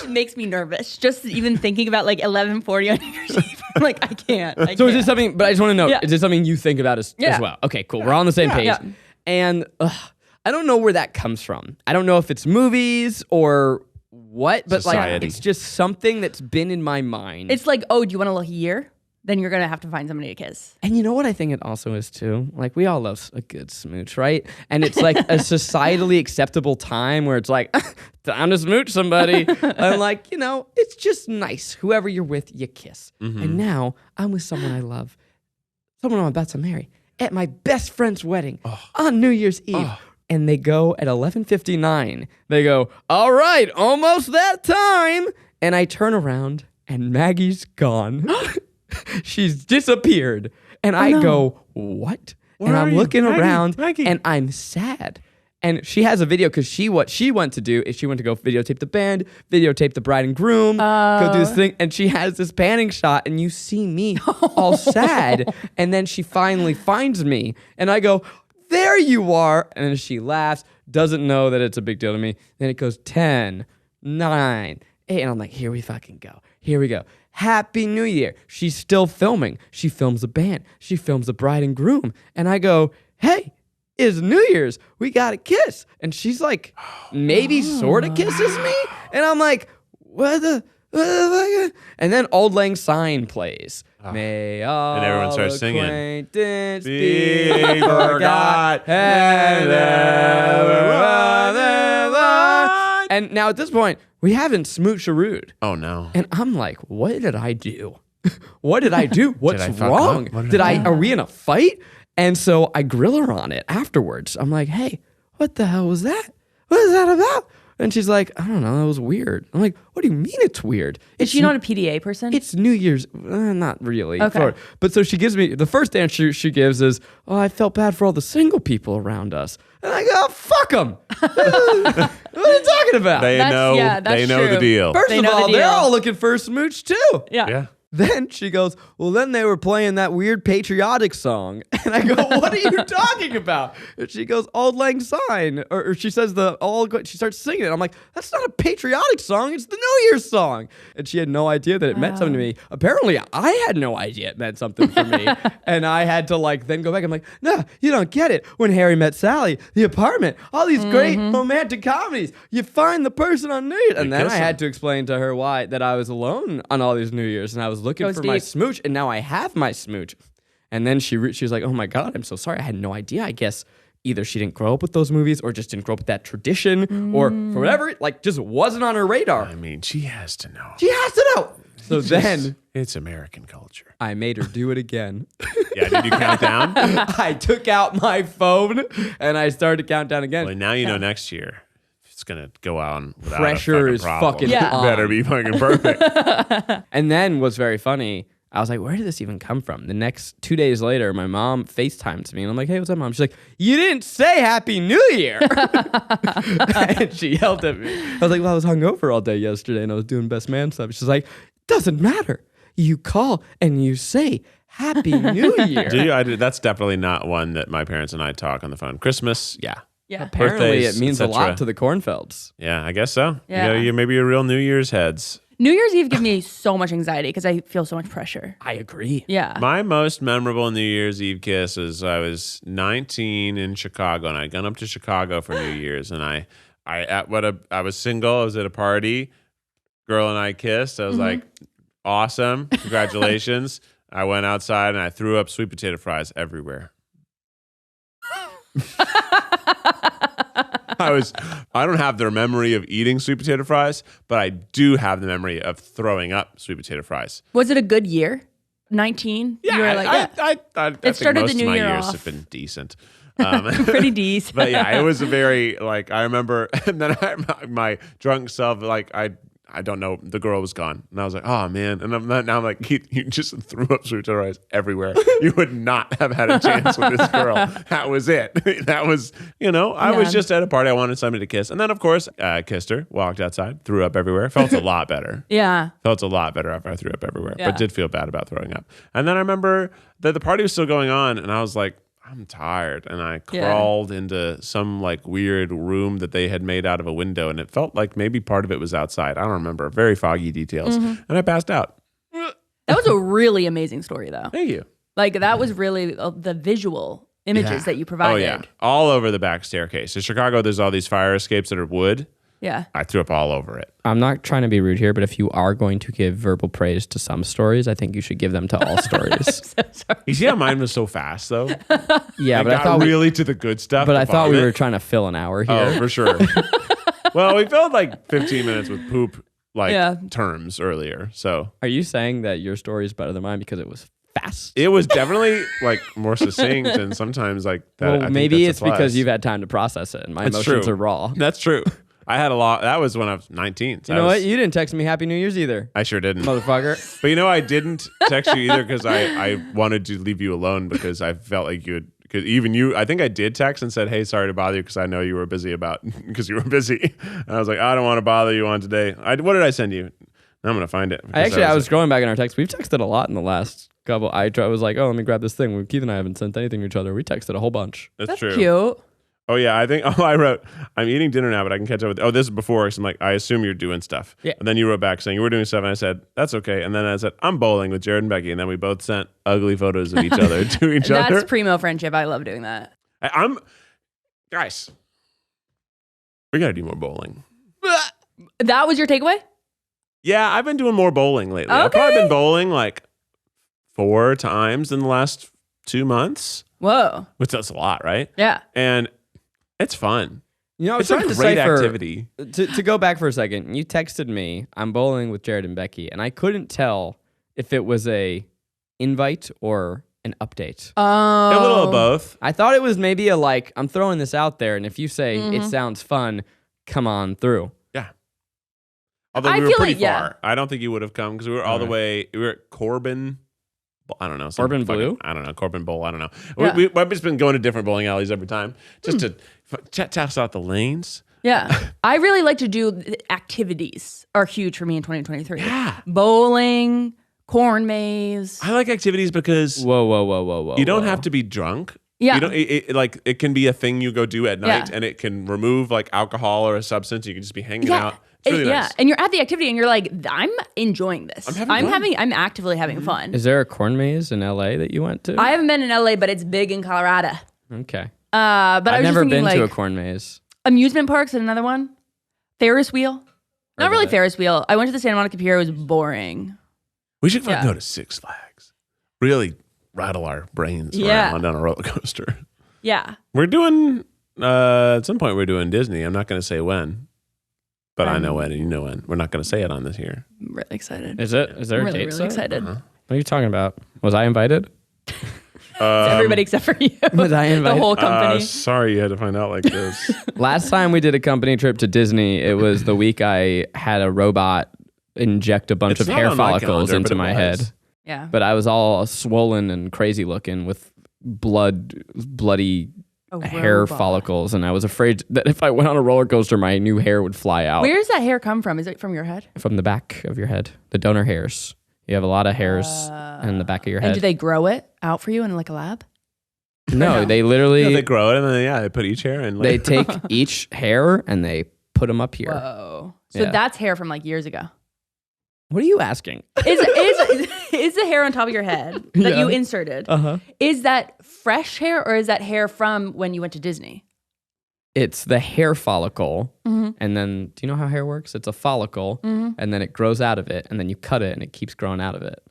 makes me nervous. Just even thinking about like 11:40 on New Year's Eve. I'm like, I can't. So is this something, but I just want to know, Yeah. is this something you think about as Yeah. well? Okay, cool. We're all on the same page. Yeah. And I don't know where that comes from. I don't know if it's movies or what, but like Society. it's just something that's been in my mind. It's like, oh, do you want a lucky year? Then you're gonna have to find somebody to kiss. And you know what I think it also is too? Like we all love a good smooch, right? And it's like a societally acceptable time where it's like, time to smooch somebody. And like, it's just nice. Whoever you're with, you kiss. And now I'm with someone I love, someone I'm about to marry, at my best friend's wedding on New Year's Eve. And they go at 11:59. They go, all right, almost that time. And I turn around and Maggie's gone. She's disappeared. And I go, what? Where and are I'm you? looking Maggie, around Maggie. and I'm sad. And she has a video because what she went to do is she went to go videotape the band, videotape the bride and groom, go do this thing. And she has this panning shot and you see me all sad. And then she finally finds me and I go, there you are. And then she laughs, doesn't know that it's a big deal to me. Then it goes 10, 9, 8. And I'm like, here we fucking go. Here we go. Happy New Year. She's still filming. She films the band. She films the bride and groom. And I go, hey, it's New Year's. We got to kiss. And she's like, maybe sort of kisses me. And I'm like, what the fuck? And then Auld Lang Syne plays. May all And everyone starts singing. acquaintance Be be forgot and ever run. And now at this point, we haven't smoocharooed. oh no. And I'm like, what did I do? What did I do? What's I fuck wrong? up? What did I do? Are we in a fight? And so I grill her on it afterwards. I'm like, hey, what the hell was that? What is that about? And she's like, I don't know, that was weird. I'm like, what do you mean it's weird? Is she not a PDA person? It's New Year's. Not really. Okay. But so she gives me, the first answer she gives is, oh, I felt bad for all the single people around us. And I go, oh, fuck them. What are you talking about? They That's know the true. deal. First They of know the all, they're deal. all looking for a smooch too. Yeah. Then she goes, well, then they were playing that weird patriotic song. And I go, what are you talking about? And she goes, Auld Lang Syne. Or she says she starts singing it. I'm like, that's not a patriotic song. It's the New Year's song. And she had no idea that it meant something to me. Apparently, I had no idea it meant something for me. And I had to then go back. I'm like, no, you don't get it. When Harry Met Sally, The Apartment, all these great romantic comedies, you find the person on New Year's. And then I had to explain to her why that I was alone on all these New Year's. And I was looking Goes for my deep. smooch, and now I have my smooch. And then she was like, oh my God, I'm so sorry. I had no idea. I guess either she didn't grow up with those movies or just didn't grow up with that tradition or for whatever, just wasn't on her radar. I mean, she has to know. She has to know. So then It's American culture. I made her do it again. Yeah, did you count down? I took out my phone and I started to count down again. Well, now you know next year it's gonna go on without Pressure a is problem. fucking Yeah. on. Better be fucking perfect. And then what's very funny, I was like, where did this even come from? The next 2 days later, my mom FaceTimes me and I'm like, hey, what's up, Mom? She's like, you didn't say Happy New Year. And she yelled at me. I was like, well, I was hungover all day yesterday and I was doing best man stuff. She's like, doesn't matter. You call and you say Happy New Year. Do you? That's definitely not one that my parents and I talk on the phone. Christmas, yeah. Yeah. Apparently, birthdays, it means a etc. lot to the Cornfelds. Yeah, I guess so. Yeah. You're maybe a real New Year's heads. New Year's Eve gives me so much anxiety because I feel so much pressure. I agree. Yeah. My most memorable New Year's Eve kiss is I was 19 in Chicago, and I'd gone up to Chicago for New Year's, and I was single. I was at a party. Girl and I kissed. I was like, awesome. Congratulations. I went outside and I threw up sweet potato fries everywhere. I don't have the memory of eating sweet potato fries, but I do have the memory of throwing up sweet potato fries. Was it a good year? 19? Yeah, You were like, I think started most the new of my year years off. have been decent. Pretty decent. But yeah, it was a very, like, I remember, and then my drunk self, like, I don't know, the girl was gone. And I was like, oh, man. And now I'm like, you just threw up sweet potato fries everywhere. You would not have had a chance with this girl. That was it. That was, I was just at a party. I wanted somebody to kiss. And then, of course, kissed her, walked outside, threw up everywhere. Felt a lot better. Yeah. Felt a lot better after I threw up everywhere, Yeah. but did feel bad about throwing up. And then I remember that the party was still going on, and I was like, I'm tired. And I crawled into some like weird room that they had made out of a window, and it felt like maybe part of it was outside. I don't remember. Very foggy details. And I passed out. That was a really amazing story, though. Thank you. Like, that was really the visual images that you provided. Oh, yeah. All over the back staircase. In Chicago, there's all these fire escapes that are wood. Yeah. I threw up all over it. I'm not trying to be rude here, but if you are going to give verbal praise to some stories, I think you should give them to all stories. So sorry. You see how mine was so fast, though? Yeah, It but I got thought really to the good stuff. but to I thought we vomit. were trying to fill an hour here. Oh, for sure. Well, we filled like 15 minutes with poop terms earlier. So Are you saying that your story is better than mine because it was fast? it was definitely like more succinct, and sometimes like that. I Well, think maybe that's it's a plus. because you've had time to process it and my It's emotions true. are raw. That's true. I had a lot. That was when I was 19. So You know what? You didn't text me Happy New Year's either, I sure didn't. motherfucker. But I didn't text you either because I wanted to leave you alone because I felt like you would. Because even you, I think I did text and said, "Hey, sorry to bother you," because I know you were busy because you were busy. And I was like, I don't want to bother you on today. What did I send you? I'm gonna find it. I was scrolling back in our text. We've texted a lot in the last couple. I was like, oh, let me grab this thing. Keith and I haven't sent anything to each other. We texted a whole bunch. That's That's true. cute. Oh yeah, I think. Oh, I wrote. I'm eating dinner now, but I can catch up with. Oh, this is before. So I'm like, I assume you're doing stuff. Yeah. And then you wrote back saying you were doing stuff, and I said that's okay. And then I said I'm bowling with Jared and Becky, and then we both sent ugly photos of each other to each other. That's primo friendship. I love doing that. I'm guys. We gotta do more bowling. That was your takeaway? Yeah, I've been doing more bowling lately. I've probably Okay. been bowling like 4 times in the last 2 months, Whoa. which that's a lot, right? Yeah. And it's fun. You know, I was It's a trying to great decipher- activity. To go back for a second, you texted me, I'm bowling with Jared and Becky, and I couldn't tell if it was a invite or an update. Oh. A little of both. I thought it was maybe a like, I'm throwing this out there, and if you say it sounds fun, come on through. Yeah. Although I we were feel pretty like, yeah. far. I don't think you would have come because we were all the way. We were at Corbin. I don't know. some Corbin Blue? I don't know. Corbin Bowl. I don't know. Yeah. We've just been going to different bowling alleys every time just to test out the lanes. Yeah. I really like to do activities are huge for me in 2023. Yeah. Bowling, corn maze. I like activities because Whoa. you don't have to be drunk. Yeah. You don't, it can be a thing you go do at night, Yeah. and it can remove like alcohol or a substance. You can just be hanging out. It's really yeah. nice. And you're at the activity and you're like, I'm enjoying this. I'm having fun. I'm actively having fun. Is there a corn maze in LA that you went to? I haven't been in LA, but it's big in Colorado. Okay. But I I've was just never thinking, been to a like, corn maze. amusement parks is another one. Ferris wheel. Not really that. Ferris wheel. I went to the Santa Monica Pier. It was boring. We should fucking Yeah. go to Six Flags. Really rattle our brains Yeah. around on a roller coaster. Yeah. We're doing at some point we're doing Disney. I'm not going to say when, but I know when and you know when. We're not going to say it on this here. I'm really excited. Is it? Is there I'm a really, date really set? excited. Uh-huh. What are you talking about? Was I invited? It's everybody except for you. Was I The invited? whole company. Sorry you had to find out like this. Last time we did a company trip to Disney, it was the week I had a robot inject a bunch It's of not hair on my follicles calendar, into but it my was. head. Yeah. But I was all swollen and crazy looking with bloody A hair robot. follicles, and I was afraid that if I went on a roller coaster, my new hair would fly out Where does that hair come from? Is it from your head? from the back of your head, the donor hairs. You have a lot of hairs in the back of your And head. do they grow it out for you in like a lab? No, no? they literally They grow it and then they put each hair in. they take each hair and they put them up here. Whoa. So Yeah. that's hair from like years ago. What are you asking? Is the hair on top of your head that you inserted? Is that fresh hair or is that hair from when you went to Disney? It's the hair follicle, and then do you know how hair works? It's a follicle, and then it grows out of it, and then you cut it, and it keeps growing out of it.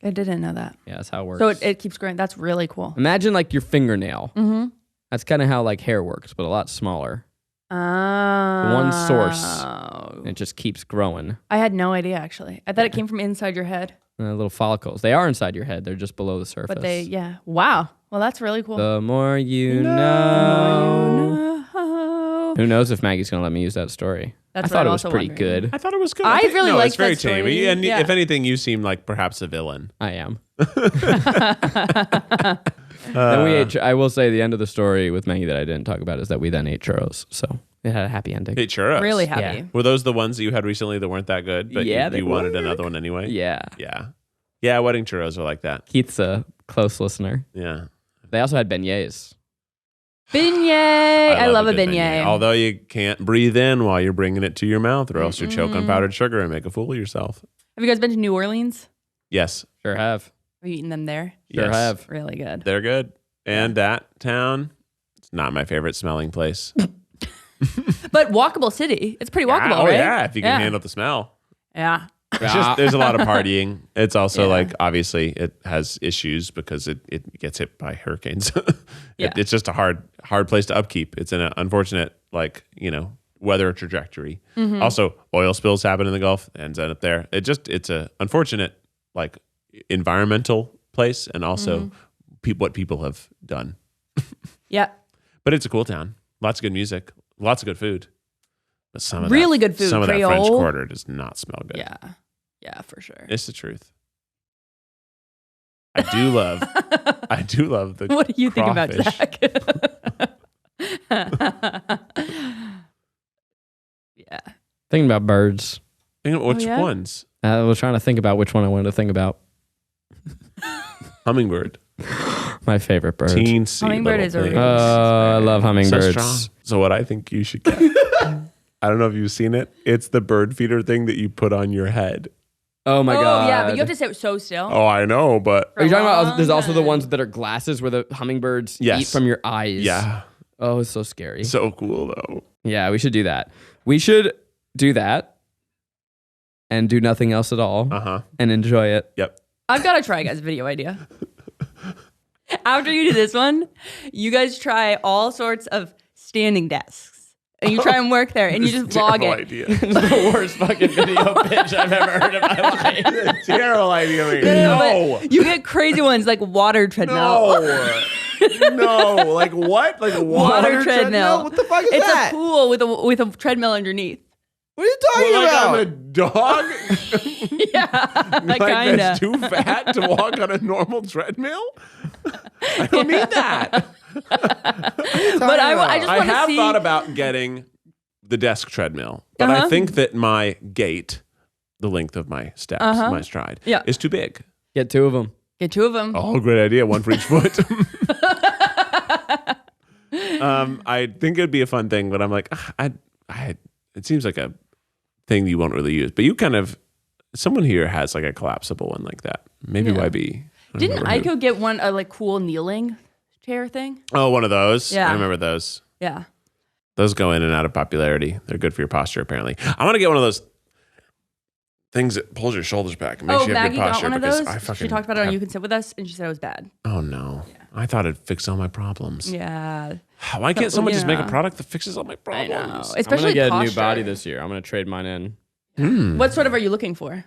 I didn't know that. Yeah, that's how it works. So it keeps growing. That's really cool. Imagine like your fingernail. That's kind of how like hair works, but a lot smaller. One source. And it just keeps growing. I had no idea, actually. I thought it came from inside your head. Little follicles. They are inside your head. They're just below the surface. But wow. Well, that's really cool. The more you know. Who knows if Maggie's going to let me use that story. That's I thought what it I'm was also pretty wondering. good. I thought it was good. I really liked it's very that story. tame. And Yeah. if anything, you seem like perhaps a villain. I am. Then we ate, I will say the end of the story with Maggie that I didn't talk about is that we then ate churros. So it had a happy ending. Ate churros. Really happy. Yeah. Were those the ones that you had recently that weren't that good? But Yeah, they you wanted were. another one anyway? Yeah. Yeah, wedding churros are like that. Keith's a close listener. Yeah. They also had beignets. Beignet. I love a good beignet. Although you can't breathe in while you're bringing it to your mouth or else you choke on powdered sugar and make a fool of yourself. Have you guys been to New Orleans? Yes. Sure have. Have you eaten them there? Sure Yes. have. Really good. They're good. And that town, it's not my favorite smelling place. But walkable city. It's pretty walkable, Oh, right? yeah, if you can handle the smell. Yeah. It's just, there's a lot of partying. It's also Yeah. like, obviously, it has issues because it gets hit by hurricanes. Yeah. It's just a hard place to upkeep. It's an unfortunate, weather trajectory. Also, oil spills happen in the Gulf, ends up there. It's a unfortunate, environmental place and also what people have done. Yeah. But it's a cool town. Lots of good music. Lots of good food. But some of Really that, good food. Some of that French Creole. Quarter does not smell good. Yeah. Yeah, for sure. It's the truth. I do love the What do you think about crawfish. Zach? Yeah. Thinking about birds. Think of which yeah? ones? I was trying to think about which one I wanted to think about. Hummingbird. My favorite bird. Teensy Hummingbird little is a thing. really I love So hummingbirds. strong. So what I think you should get. I don't know if you've seen it. It's the bird feeder thing that you put on your head. Oh my god. yeah, but you have to sit so still. Oh, I know, but Are you talking about? There's also the Long ones that are glasses where the hummingbirds Yes. eat from your eyes. yeah, Oh, it's so scary. so cool though. Yeah, we should do that. We should do that and do nothing else at all and enjoy it. Yep. I've got to try, guys, video idea. After you do this one, you guys try all sorts of standing desks. And you try and work there, and you just vlog Terrible it. idea. It's the worst fucking video pitch I've ever heard in my life. Terrible idea. No, but you get crazy ones like water treadmill. No. No. Like what? Like a Water treadmill. What the fuck is It's that? a pool with a treadmill underneath. What are you talking about? I'm a dog? Yeah, Like kind that's of. too fat to walk on a normal treadmill? I don't need that. But I just I want to have see. thought about getting the desk treadmill, but I think that my gait, the length of my steps, my stride, Yeah. is too big. Get two of them. Get two of them. Oh, great idea. One for each foot. I think it'd be a fun thing, but I'm like, it seems like a thing you won't really use. But you someone here has like a collapsible one like that. Maybe Yeah. YB. Didn't Aiko get one a cool kneeling chair thing? Oh, one of those? Yeah. I remember those. Yeah. Those go in and out of popularity. They're good for your posture, apparently. I want to get one of those things that pulls your shoulders back and makes you have Maggie good got posture. one of because those. I fucking She talked about it on have- You Can Sit With Us, and she said it was bad. Oh, no. Yeah. I thought it'd fix all my problems. Yeah. Why can't someone just make a Yeah. product that fixes all my I problems? know. I'm gonna Especially get posture. a new body this year. I'm gonna trade mine in. What sort of are you looking for?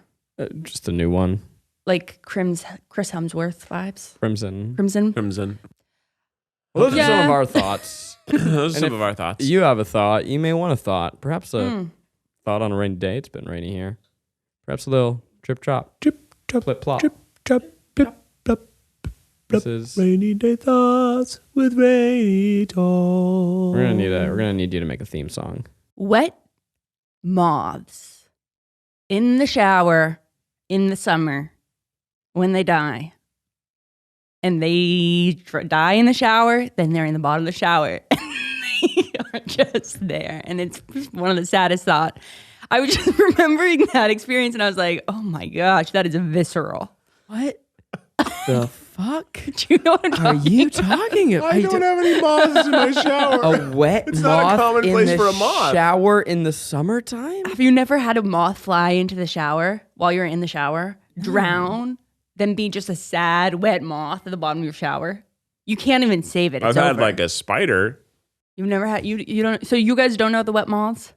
Just a new one. Like Chris Hemsworth vibes? Crimson. Crimson? Crimson. Well, those are some Yeah. of our thoughts. Those are some if of our thoughts. You have a thought. You may want a thought. Perhaps a thought on a rainy day. It's been rainy here. Perhaps a little drip drop. Drip, drop, Flip plop. drip, drop, drip, drop. This is. Rainy day thoughts with Rainy Talk. We're gonna need you to make a theme song. Wet moths in the shower in the summer when they die. And they die in the shower, then they're in the bottom of the shower. They are just there. And it's one of the saddest thoughts. I was just remembering that experience and I was like, oh my gosh, that is visceral. What the fuck Do you know what I'm are talking you talking about? I don't have any moths in my shower. A wet It's moth not a common in place the for a moth. shower in the summertime? Have you never had a moth fly into the shower while you're in the shower, drown, then be just a sad, wet moth at the bottom of your shower? You can't even save it. I've It's had over. like a spider. You've never had you don't. So you guys don't know the wet moths?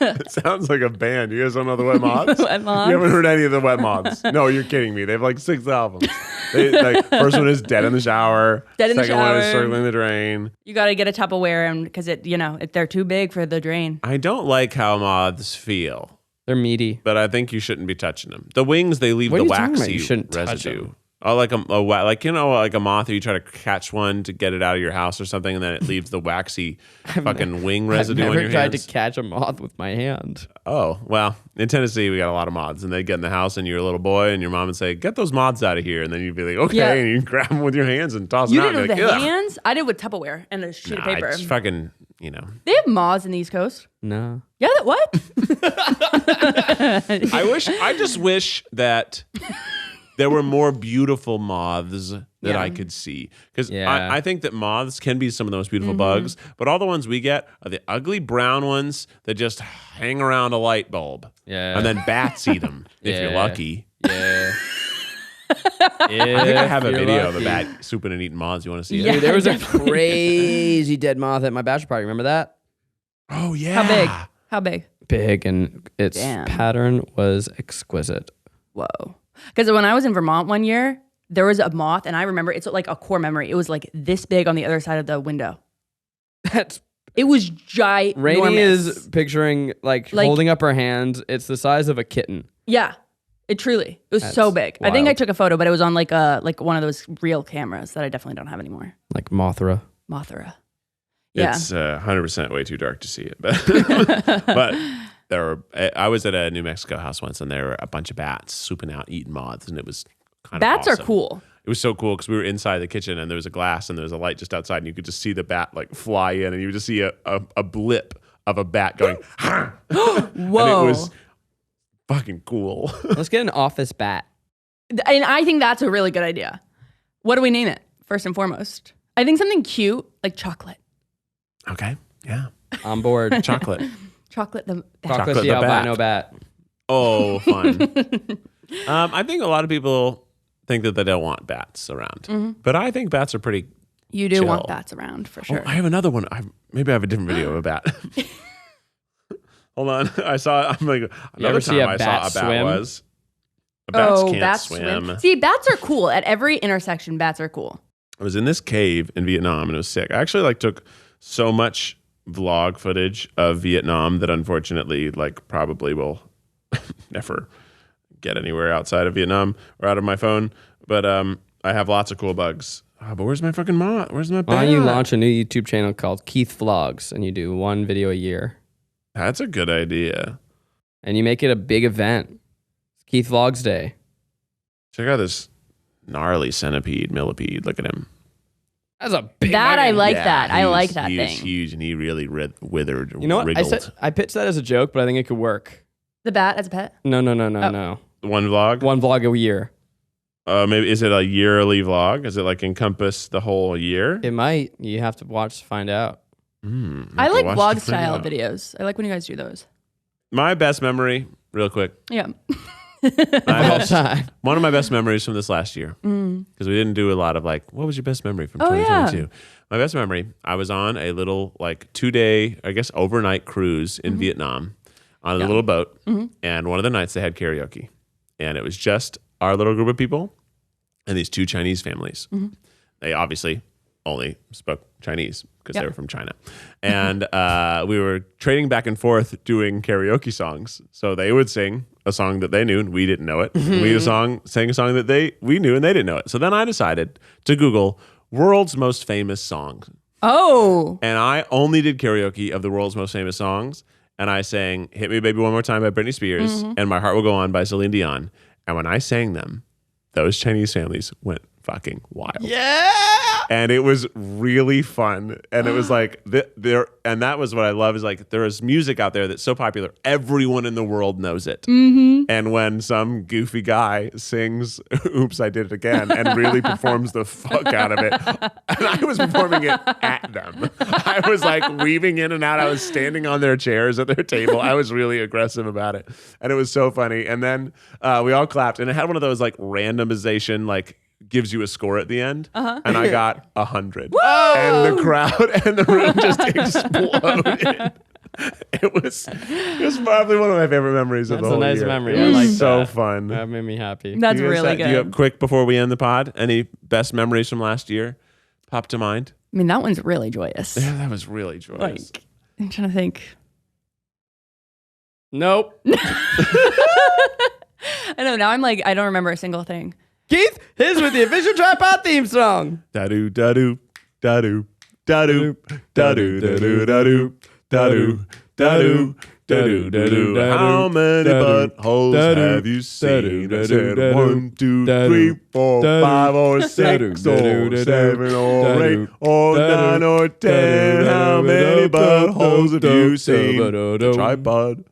It sounds like a band. You guys don't know the Wet Moths? Wet Moths? You haven't heard any of the Wet Moths? No, you're kidding me. They have like 6 albums. First one is Dead in the Shower. Dead in the Second one is Shower. Circling the Drain. You got to get a Tupperware and because they're too big for the drain. I don't like how moths feel, They're meaty. but I think you shouldn't be touching them. The wings, they leave What the are you talking about? waxy You shouldn't touch residue. them. Oh, like like a moth, or you try to catch one to get it out of your house or something, and then it leaves the waxy fucking wing residue I've on never your tried hands. to catch a moth with my hand. Oh, well, in Tennessee, we got a lot of moths, and they'd get in the house, and you're a little boy, and your mom would say, get those moths out of here. And then you'd be like, okay. Yeah. And you'd grab them with your hands and toss You them out. did it and with be the like, "Ugh." hands? I did with Tupperware and a sheet of Nah, paper. it's fucking, They have moths in the East Coast. No. Yeah, what? I just wish that there were more beautiful moths that I could see. Because Yeah. I think that moths can be some of the most beautiful bugs, but all the ones we get are the ugly brown ones that just hang around a light bulb. Yeah. And then bats eat them if you're Yeah. lucky. Yeah. I think I have a If you're video of a lucky. bat swooping and eating moths. You want to see Yeah. it? Dude, there was a definitely. crazy dead moth at my bachelor party. Remember that? Oh, yeah. How big? How big? Big, and its Damn. pattern was exquisite. Whoa. Because when I was in Vermont one year, there was a moth, and I remember it's like a core memory. It was like this big on the other side of the window. That's It was ginormous. Rainie is picturing like holding up her hand. It's the size of a kitten. Yeah. It truly. It was so That's big. I think I wild. took a photo, but it was on like one of those real cameras that I definitely don't have anymore. Like Mothra. Mothra. Yeah. It's 100% way too dark to see it. But, but I was at a New Mexico house once, and there were a bunch of bats swooping out, eating moths, and it was kind of Bats awesome. are cool. It was so cool because we were inside the kitchen, and there was a glass, and there was a light just outside, and you could just see the bat like fly in, and you would just see a blip of a bat going, "Ha!" Whoa. And it was fucking cool. Let's get an office bat. And I think that's a really good idea. What do we name it, first and foremost? I think something cute, like chocolate. Okay, yeah. On board. Chocolate. Chocolate the bat. Chocolate the the albino bat. bat. Oh, fun. I think a lot of people think that they don't want bats around, but I think bats are pretty. You do Chill. want bats around for sure. Oh, I have another one. Maybe I have a different video of a bat. Hold on. I'm like, another ever see time a I bat saw a bat swim? was. Bats can't bats swim. See, bats are cool. At every intersection, bats are cool. I was in this cave in Vietnam, and it was sick. I actually took so much vlog footage of Vietnam that unfortunately probably will never get anywhere outside of Vietnam or out of my phone. But I have lots of cool bugs. Oh, but where's my fucking moth? Where's my bat? Why don't you launch a new YouTube channel called Keith Vlogs, and you do one video a year, That's a good idea. and you make it a big event. It's Keith Vlogs Day. Check out this gnarly millipede. Look at him. That's a big. That I fucking- like that. I like that he thing. was huge, and he really withered. You know what? Wriggled. I pitched that as a joke, but I think it could work. The bat as a pet? No. Oh. One vlog. One vlog a year. Maybe is it a yearly vlog? Is it encompass the whole year? It might. You have to watch to find out. I like vlog style videos. I like when you guys do those. My best memory, real quick. Yeah. All time. One of my best memories from this last year, because we didn't do a lot of what was your best memory from Oh, yeah. 2022? My best memory, I was on a little 2-day, I guess overnight cruise in Vietnam on a little boat, and one of the nights they had karaoke, and it was just our little group of people and these 2 Chinese families. They obviously only spoke Chinese because they were from China. And we were trading back and forth doing karaoke songs. So they would sing a song that they knew and we didn't know it. We sang a song that we knew and they didn't know it. So then I decided to Google world's most famous songs. Oh. And I only did karaoke of the world's most famous songs. And I sang Hit Me Baby One More Time by Britney Spears and My Heart Will Go On by Celine Dion. And when I sang them, those Chinese families went fucking wild. Yeah. And it was really fun. And it was like and that was what I love is like there is music out there that's so popular, everyone in the world knows it. And when some goofy guy sings "Oops, I Did It Again" and really performs the fuck out of it, and I was performing it at them. I was like weaving in and out. I was standing on their chairs at their table. I was really aggressive about it, and it was so funny. And then we all clapped, and it had one of those like randomization like gives you a score at the end, and I got 100. And the crowd and the room just exploded. It was probably one of my favorite memories of the whole year. That's a nice memory. It was I like so that. fun. That made me happy. That's Do you guys really Do you good. have, quick before we end the pod, any best memories from last year pop to mind? I mean, that one's really joyous. Yeah, that was really joyous. Like, I'm trying to think. Nope. I know. Now I'm like, I don't remember a single thing. Keith, his with the official TryPod theme song. Da-do, da-do, da-do, da-do, da-do, da-do, da-do, da-do, da-do, da-do, da-do. How many buttholes have you seen? I said 1, 2, 3, 4, 5, or 6, or 7, or 8, or 9, or 10. How many buttholes have you seen? The TryPod.